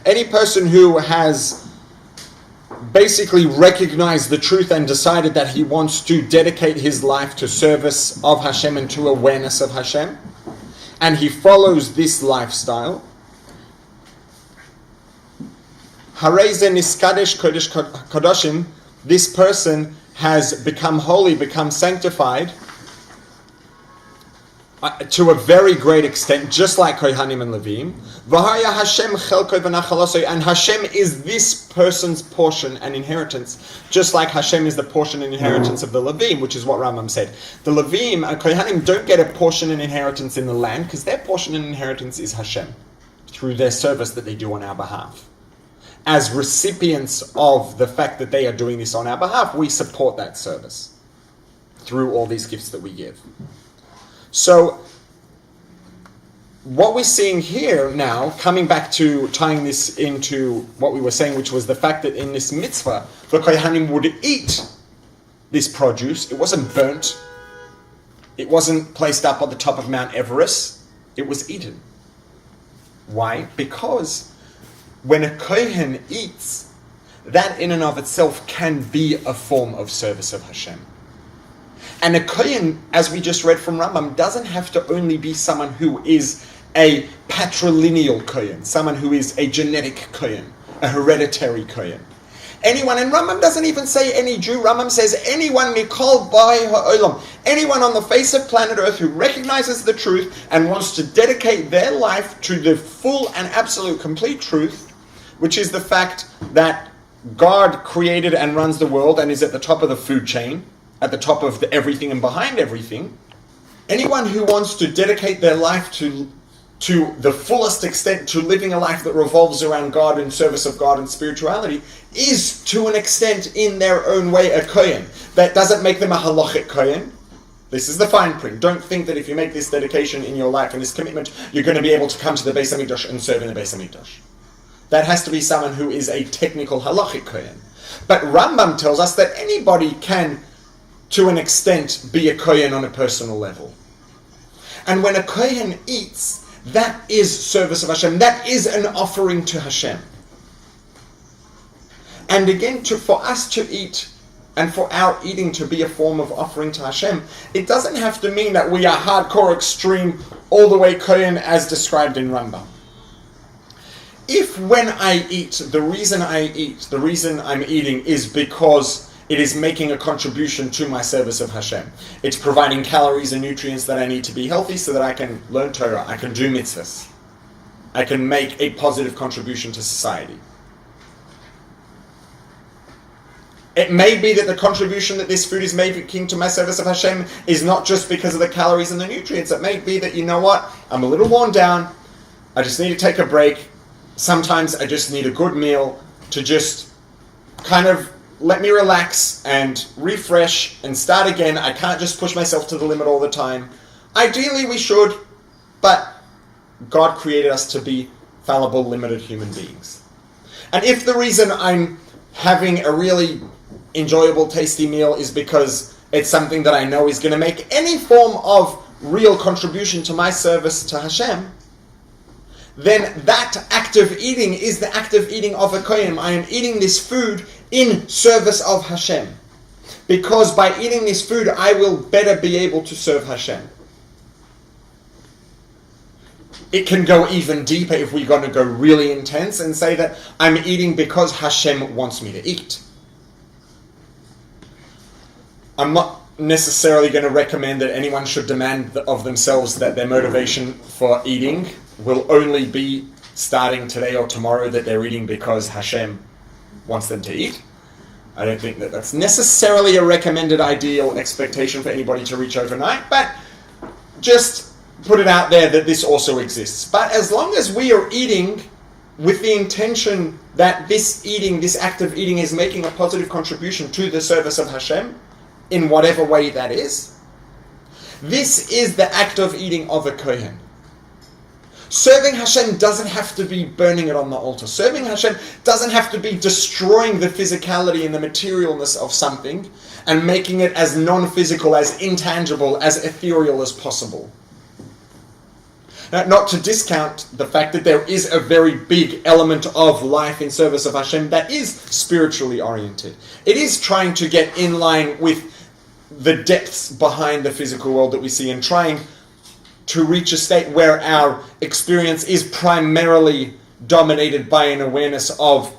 Any person who has basically recognized the truth and decided that he wants to dedicate his life to service of Hashem and to awareness of Hashem, and he follows this lifestyle, Hareze Niskadesh Kodesh Kadoshim, this person has become holy, become sanctified to a very great extent, just like Kohanim and Levim. V'haya Hashem chelko v'nachalosoi, and Hashem is this person's portion and inheritance, just like Hashem is the portion and inheritance of the Levim, which is what Rambam said. The Levim and Kohanim don't get a portion and inheritance in the land, because their portion and inheritance is Hashem, through their service that they do on our behalf. As recipients of the fact that they are doing this on our behalf, we support that service through all these gifts that we give. So, what we're seeing here now, coming back to tying this into what we were saying, which was the fact that in this mitzvah, the Kohanim would eat this produce. It wasn't burnt. It wasn't placed up on the top of Mount Everest. It was eaten. Why? Because when a Kohen eats, that in and of itself can be a form of service of Hashem. And a Kohen, as we just read from Rambam, doesn't have to only be someone who is a patrilineal Kohen, someone who is a genetic Kohen, a hereditary Kohen. Anyone, and Rambam doesn't even say any Jew, Rambam says anyone mikol bai ha'olam, anyone on the face of planet Earth who recognizes the truth and wants to dedicate their life to the full and absolute complete truth, which is the fact that God created and runs the world and is at the top of the food chain, at the top of everything and behind everything. Anyone who wants to dedicate their life to the fullest extent to living a life that revolves around God and service of God and spirituality is to an extent in their own way a Kohen. That doesn't make them a halachic Kohen. This is the fine print. Don't think that if you make this dedication in your life and this commitment, you're going to be able to come to the Beis HaMikdash and serve in the Beis HaMikdash. That has to be someone who is a technical halachic Kohen. But Rambam tells us that anybody can, to an extent, be a Kohen on a personal level. And when a Kohen eats, that is service of Hashem. That is an offering to Hashem. And again, for us to eat and for our eating to be a form of offering to Hashem, it doesn't have to mean that we are hardcore, extreme, all the way Kohen as described in Rambam. If when I eat, the reason I'm eating is because it is making a contribution to my service of Hashem. It's providing calories and nutrients that I need to be healthy so that I can learn Torah, I can do mitzvahs, I can make a positive contribution to society. It may be that the contribution that this food is making to my service of Hashem is not just because of the calories and the nutrients. It may be that, you know what, I'm a little worn down, I just need to take a break. Sometimes I just need a good meal to just kind of let me relax and refresh and start again. I can't just push myself to the limit all the time. Ideally we should, but God created us to be fallible, limited human beings. And if the reason I'm having a really enjoyable, tasty meal is because it's something that I know is going to make any form of real contribution to my service to Hashem, then that act of eating is the act of eating of a Kohen. I am eating this food in service of Hashem. Because by eating this food, I will better be able to serve Hashem. It can go even deeper if we're going to go really intense and say that I'm eating because Hashem wants me to eat. I'm not necessarily going to recommend that anyone should demand of themselves that their motivation for eating will only be starting today or tomorrow, that they're eating because Hashem wants them to eat. I don't think that that's necessarily a recommended ideal expectation for anybody to reach overnight, but just put it out there that this also exists. But as long as we are eating with the intention that this act of eating is making a positive contribution to the service of Hashem, in whatever way that is, this is the act of eating of a Kohen. Serving Hashem doesn't have to be burning it on the altar. Serving Hashem doesn't have to be destroying the physicality and the materialness of something and making it as non-physical, as intangible, as ethereal as possible. Not to discount the fact that there is a very big element of life in service of Hashem that is spiritually oriented. It is trying to get in line with the depths behind the physical world that we see and trying to reach a state where our experience is primarily dominated by an awareness of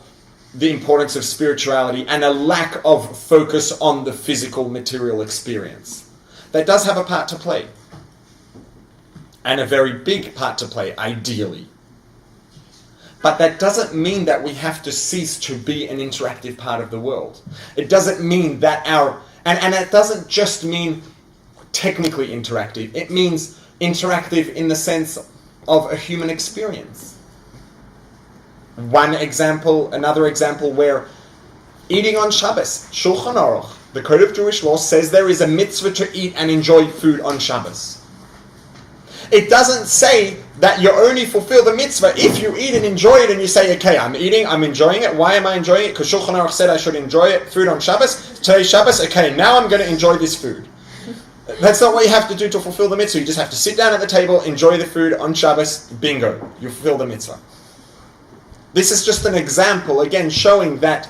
the importance of spirituality and a lack of focus on the physical material experience. That does have a part to play. And a very big part to play, ideally. But that doesn't mean that we have to cease to be an interactive part of the world. It doesn't mean that and it doesn't just mean technically interactive. It means interactive in the sense of a human experience. Another example where eating on Shabbos, Shulchan Aruch, the Code of Jewish Law, says there is a mitzvah to eat and enjoy food on Shabbos. It doesn't say that you only fulfill the mitzvah if you eat and enjoy it and you say, okay, I'm eating, I'm enjoying it. Why am I enjoying it? Because Shulchan Aruch said I should enjoy it, food on Shabbos. Today's Shabbos, okay, now I'm going to enjoy this food. That's not what you have to do to fulfill the mitzvah. You just have to sit down at the table, enjoy the food on Shabbos, bingo, you fulfill the mitzvah. This is just an example, again, showing that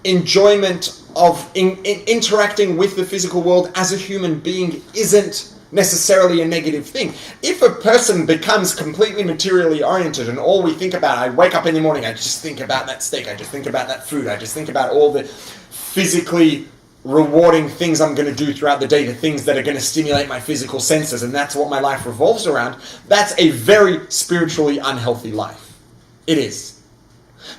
enjoyment of interacting with the physical world as a human being isn't necessarily a negative thing. If a person becomes completely materially oriented and all we think about, I wake up in the morning, I just think about that steak, I just think about that food, I just think about all the physically rewarding things I'm going to do throughout the day, the things that are going to stimulate my physical senses, and that's what my life revolves around, that's a very spiritually unhealthy life. It is.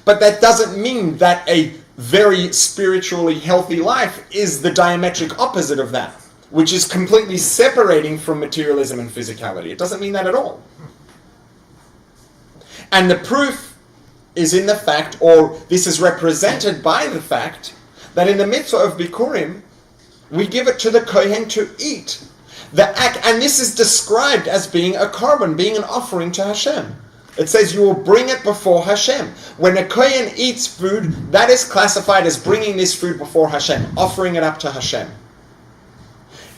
But that doesn't mean that a very spiritually healthy life is the diametric opposite of that, which is completely separating from materialism and physicality. It doesn't mean that at all. And the proof is in the fact, or this is represented by the fact, that in the mitzvah of Bikurim, we give it to the Kohen to eat. The act, and this is described as being a korban, being an offering to Hashem. It says you will bring it before Hashem. When a Kohen eats food, that is classified as bringing this food before Hashem, offering it up to Hashem.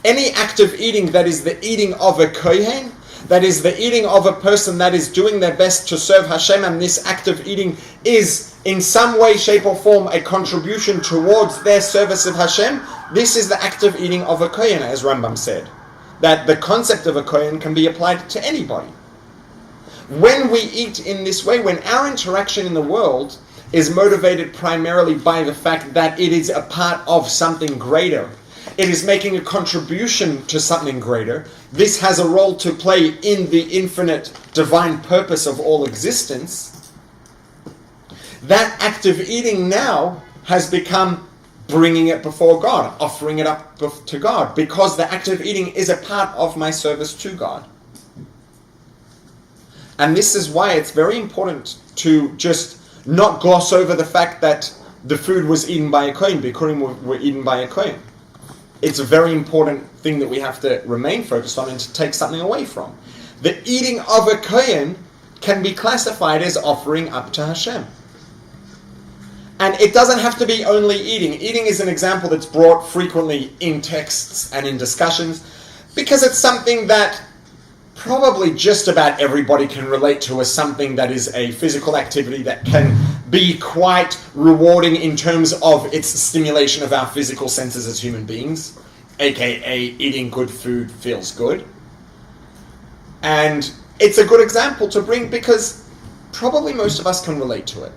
Any act of eating that is the eating of a Kohen, that is the eating of a person that is doing their best to serve Hashem, and this act of eating is in some way, shape or form a contribution towards their service of Hashem, this is the act of eating of a Kohen, as Rambam said. That the concept of a Kohen can be applied to anybody. When we eat in this way, when our interaction in the world is motivated primarily by the fact that it is a part of something greater, it is making a contribution to something greater, this has a role to play in the infinite divine purpose of all existence, that act of eating now has become bringing it before God, offering it up to God, because the act of eating is a part of my service to God. And this is why it's very important to just not gloss over the fact that the food was eaten by a Kohen, Bikurim were eaten by a Kohen. It's a very important thing that we have to remain focused on and to take something away from. The eating of a Kohen can be classified as offering up to Hashem. And it doesn't have to be only eating. Eating is an example that's brought frequently in texts and in discussions because it's something that probably just about everybody can relate to as something that is a physical activity that can be quite rewarding in terms of its stimulation of our physical senses as human beings, aka eating good food feels good. And it's a good example to bring because probably most of us can relate to it.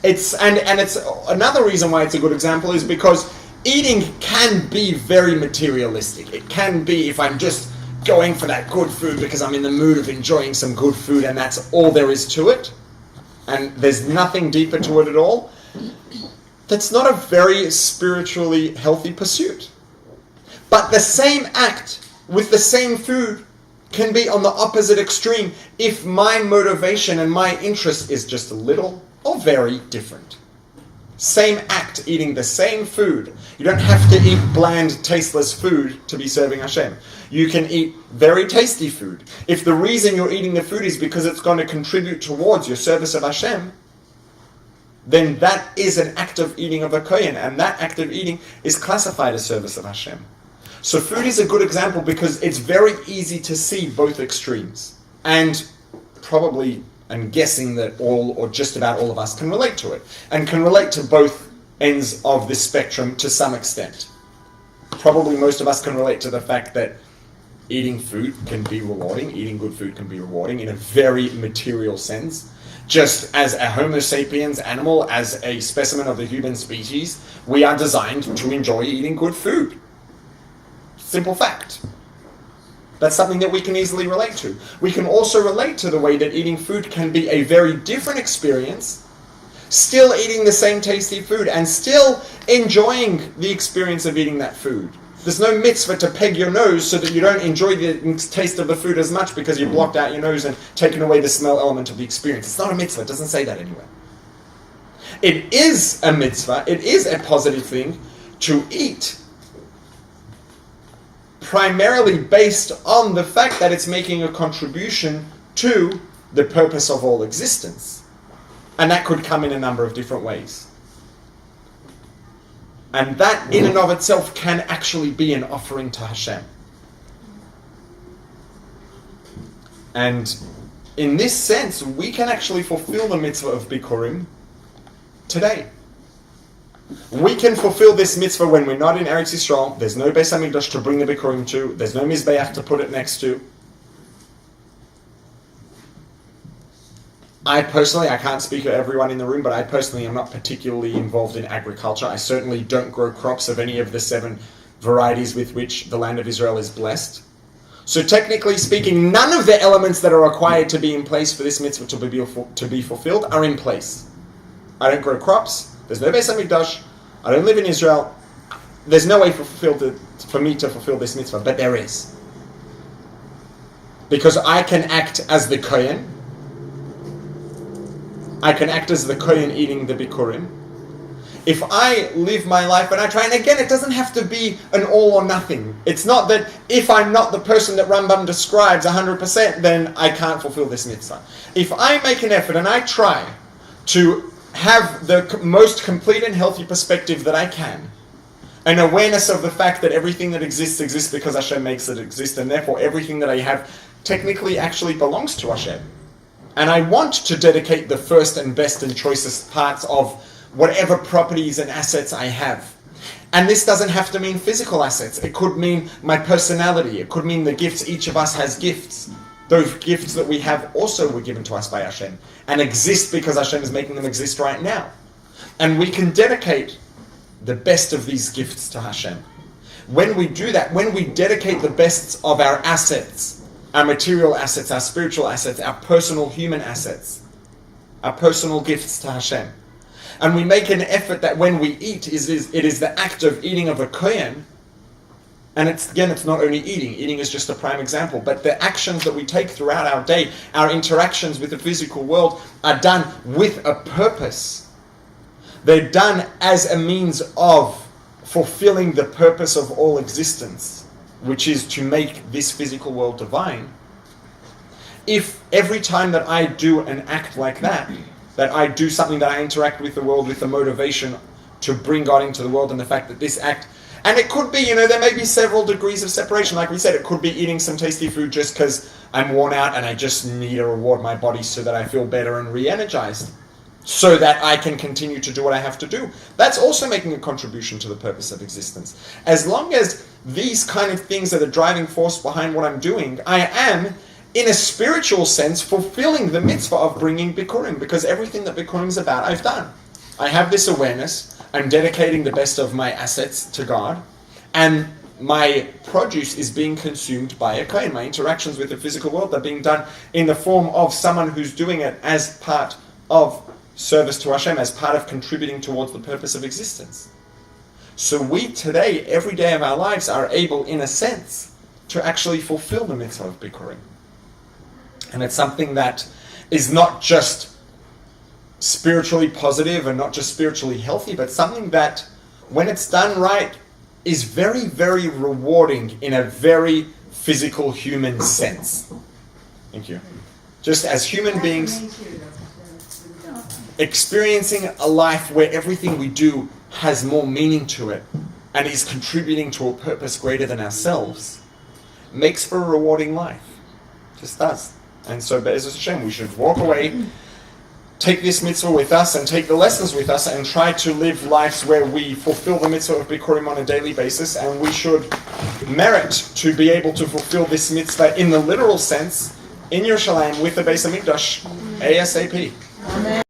It's another reason why it's a good example is because eating can be very materialistic. It can be if I'm just going for that good food because I'm in the mood of enjoying some good food and that's all there is to it, and there's nothing deeper to it at all, that's not a very spiritually healthy pursuit. But the same act with the same food can be on the opposite extreme if my motivation and my interest is just a little or very different. Same act, eating the same food. You don't have to eat bland, tasteless food to be serving Hashem. You can eat very tasty food. If the reason you're eating the food is because it's going to contribute towards your service of Hashem, then that is an act of eating of a Kohen, and that act of eating is classified as service of Hashem. So food is a good example because it's very easy to see both extremes. And probably, I'm guessing that all or just about all of us can relate to it, and can relate to both ends of this spectrum to some extent. Probably most of us can relate to the fact that eating food can be rewarding, eating good food can be rewarding in a very material sense. Just as a Homo sapiens animal, as a specimen of the human species, we are designed to enjoy eating good food. Simple fact. That's something that we can easily relate to. We can also relate to the way that eating food can be a very different experience, still eating the same tasty food and still enjoying the experience of eating that food. There's no mitzvah to peg your nose so that you don't enjoy the taste of the food as much because you blocked out your nose and taken away the smell element of the experience. It's not a mitzvah. It doesn't say that anywhere. It is a mitzvah. It is a positive thing to eat, primarily based on the fact that it's making a contribution to the purpose of all existence. And that could come in a number of different ways. And that in and of itself can actually be an offering to Hashem. And in this sense, we can actually fulfill the mitzvah of Bikurim today. We can fulfill this mitzvah when we're not in Eretz Yisrael. There's no Beis HaMikdash to bring the Bikurim to. There's no Mizbeach to put it next to. I can't speak for everyone in the room, but I personally am not particularly involved in agriculture. I certainly don't grow crops of any of the 7 varieties with which the land of Israel is blessed. So technically speaking, none of the elements that are required to be in place for this mitzvah to be fulfilled are in place. I don't grow crops. There's no Beis HaMikdash. I don't live in Israel. There's no way for me to fulfill this mitzvah, but there is. Because I can act as the Kohen. I can act as the Kohen eating the Bikurim. If I live my life and I try, and again, it doesn't have to be an all or nothing. It's not that if I'm not the person that Rambam describes 100%, then I can't fulfill this mitzvah. If I make an effort and I try to have the most complete and healthy perspective that I can, an awareness of the fact that everything that exists because Hashem makes it exist, and therefore everything that I have technically actually belongs to Hashem. And I want to dedicate the first and best and choicest parts of whatever properties and assets I have. And this doesn't have to mean physical assets. It could mean my personality. It could mean the gifts. Each of us has gifts. Those gifts that we have also were given to us by Hashem and exist because Hashem is making them exist right now. And we can dedicate the best of these gifts to Hashem. When we do that, when we dedicate the best of our assets, our material assets, our spiritual assets, our personal human assets, our personal gifts to Hashem. And we make an effort that when we eat, it is the act of eating of a Kohen. And it's not only eating. Eating is just a prime example. But the actions that we take throughout our day, our interactions with the physical world, are done with a purpose. They're done as a means of fulfilling the purpose of all existence, which is to make this physical world divine. If every time that I do an act like that I do something that I interact with the world with the motivation to bring God into the world, and the fact that this act, and it could be, there may be several degrees of separation. Like we said, it could be eating some tasty food just because I'm worn out and I just need to reward my body so that I feel better and re-energized, so that I can continue to do what I have to do. That's also making a contribution to the purpose of existence. As long as these kind of things are the driving force behind what I'm doing, I am, in a spiritual sense, fulfilling the mitzvah of bringing Bikurim, because everything that Bikurim is about, I've done. I have this awareness. I'm dedicating the best of my assets to God, and my produce is being consumed by a Kohen. My interactions with the physical world are being done in the form of someone who's doing it as part of service to Hashem, as part of contributing towards the purpose of existence. So we today, every day of our lives, are able, in a sense, to actually fulfill the mitzvah of Bikurim. And it's something that is not just spiritually positive and not just spiritually healthy, but something that, when it's done right, is very, very rewarding in a very physical human sense. Thank you. Just as human beings, experiencing a life where everything we do has more meaning to it and is contributing to a purpose greater than ourselves, makes for a rewarding life. Just does. And so Be'ezus Hashem, we should walk away, take this mitzvah with us and take the lessons with us and try to live lives where we fulfill the mitzvah of Bikurim on a daily basis, and we should merit to be able to fulfill this mitzvah in the literal sense in Yerushalayim with the Beis Hamikdash ASAP. Amen.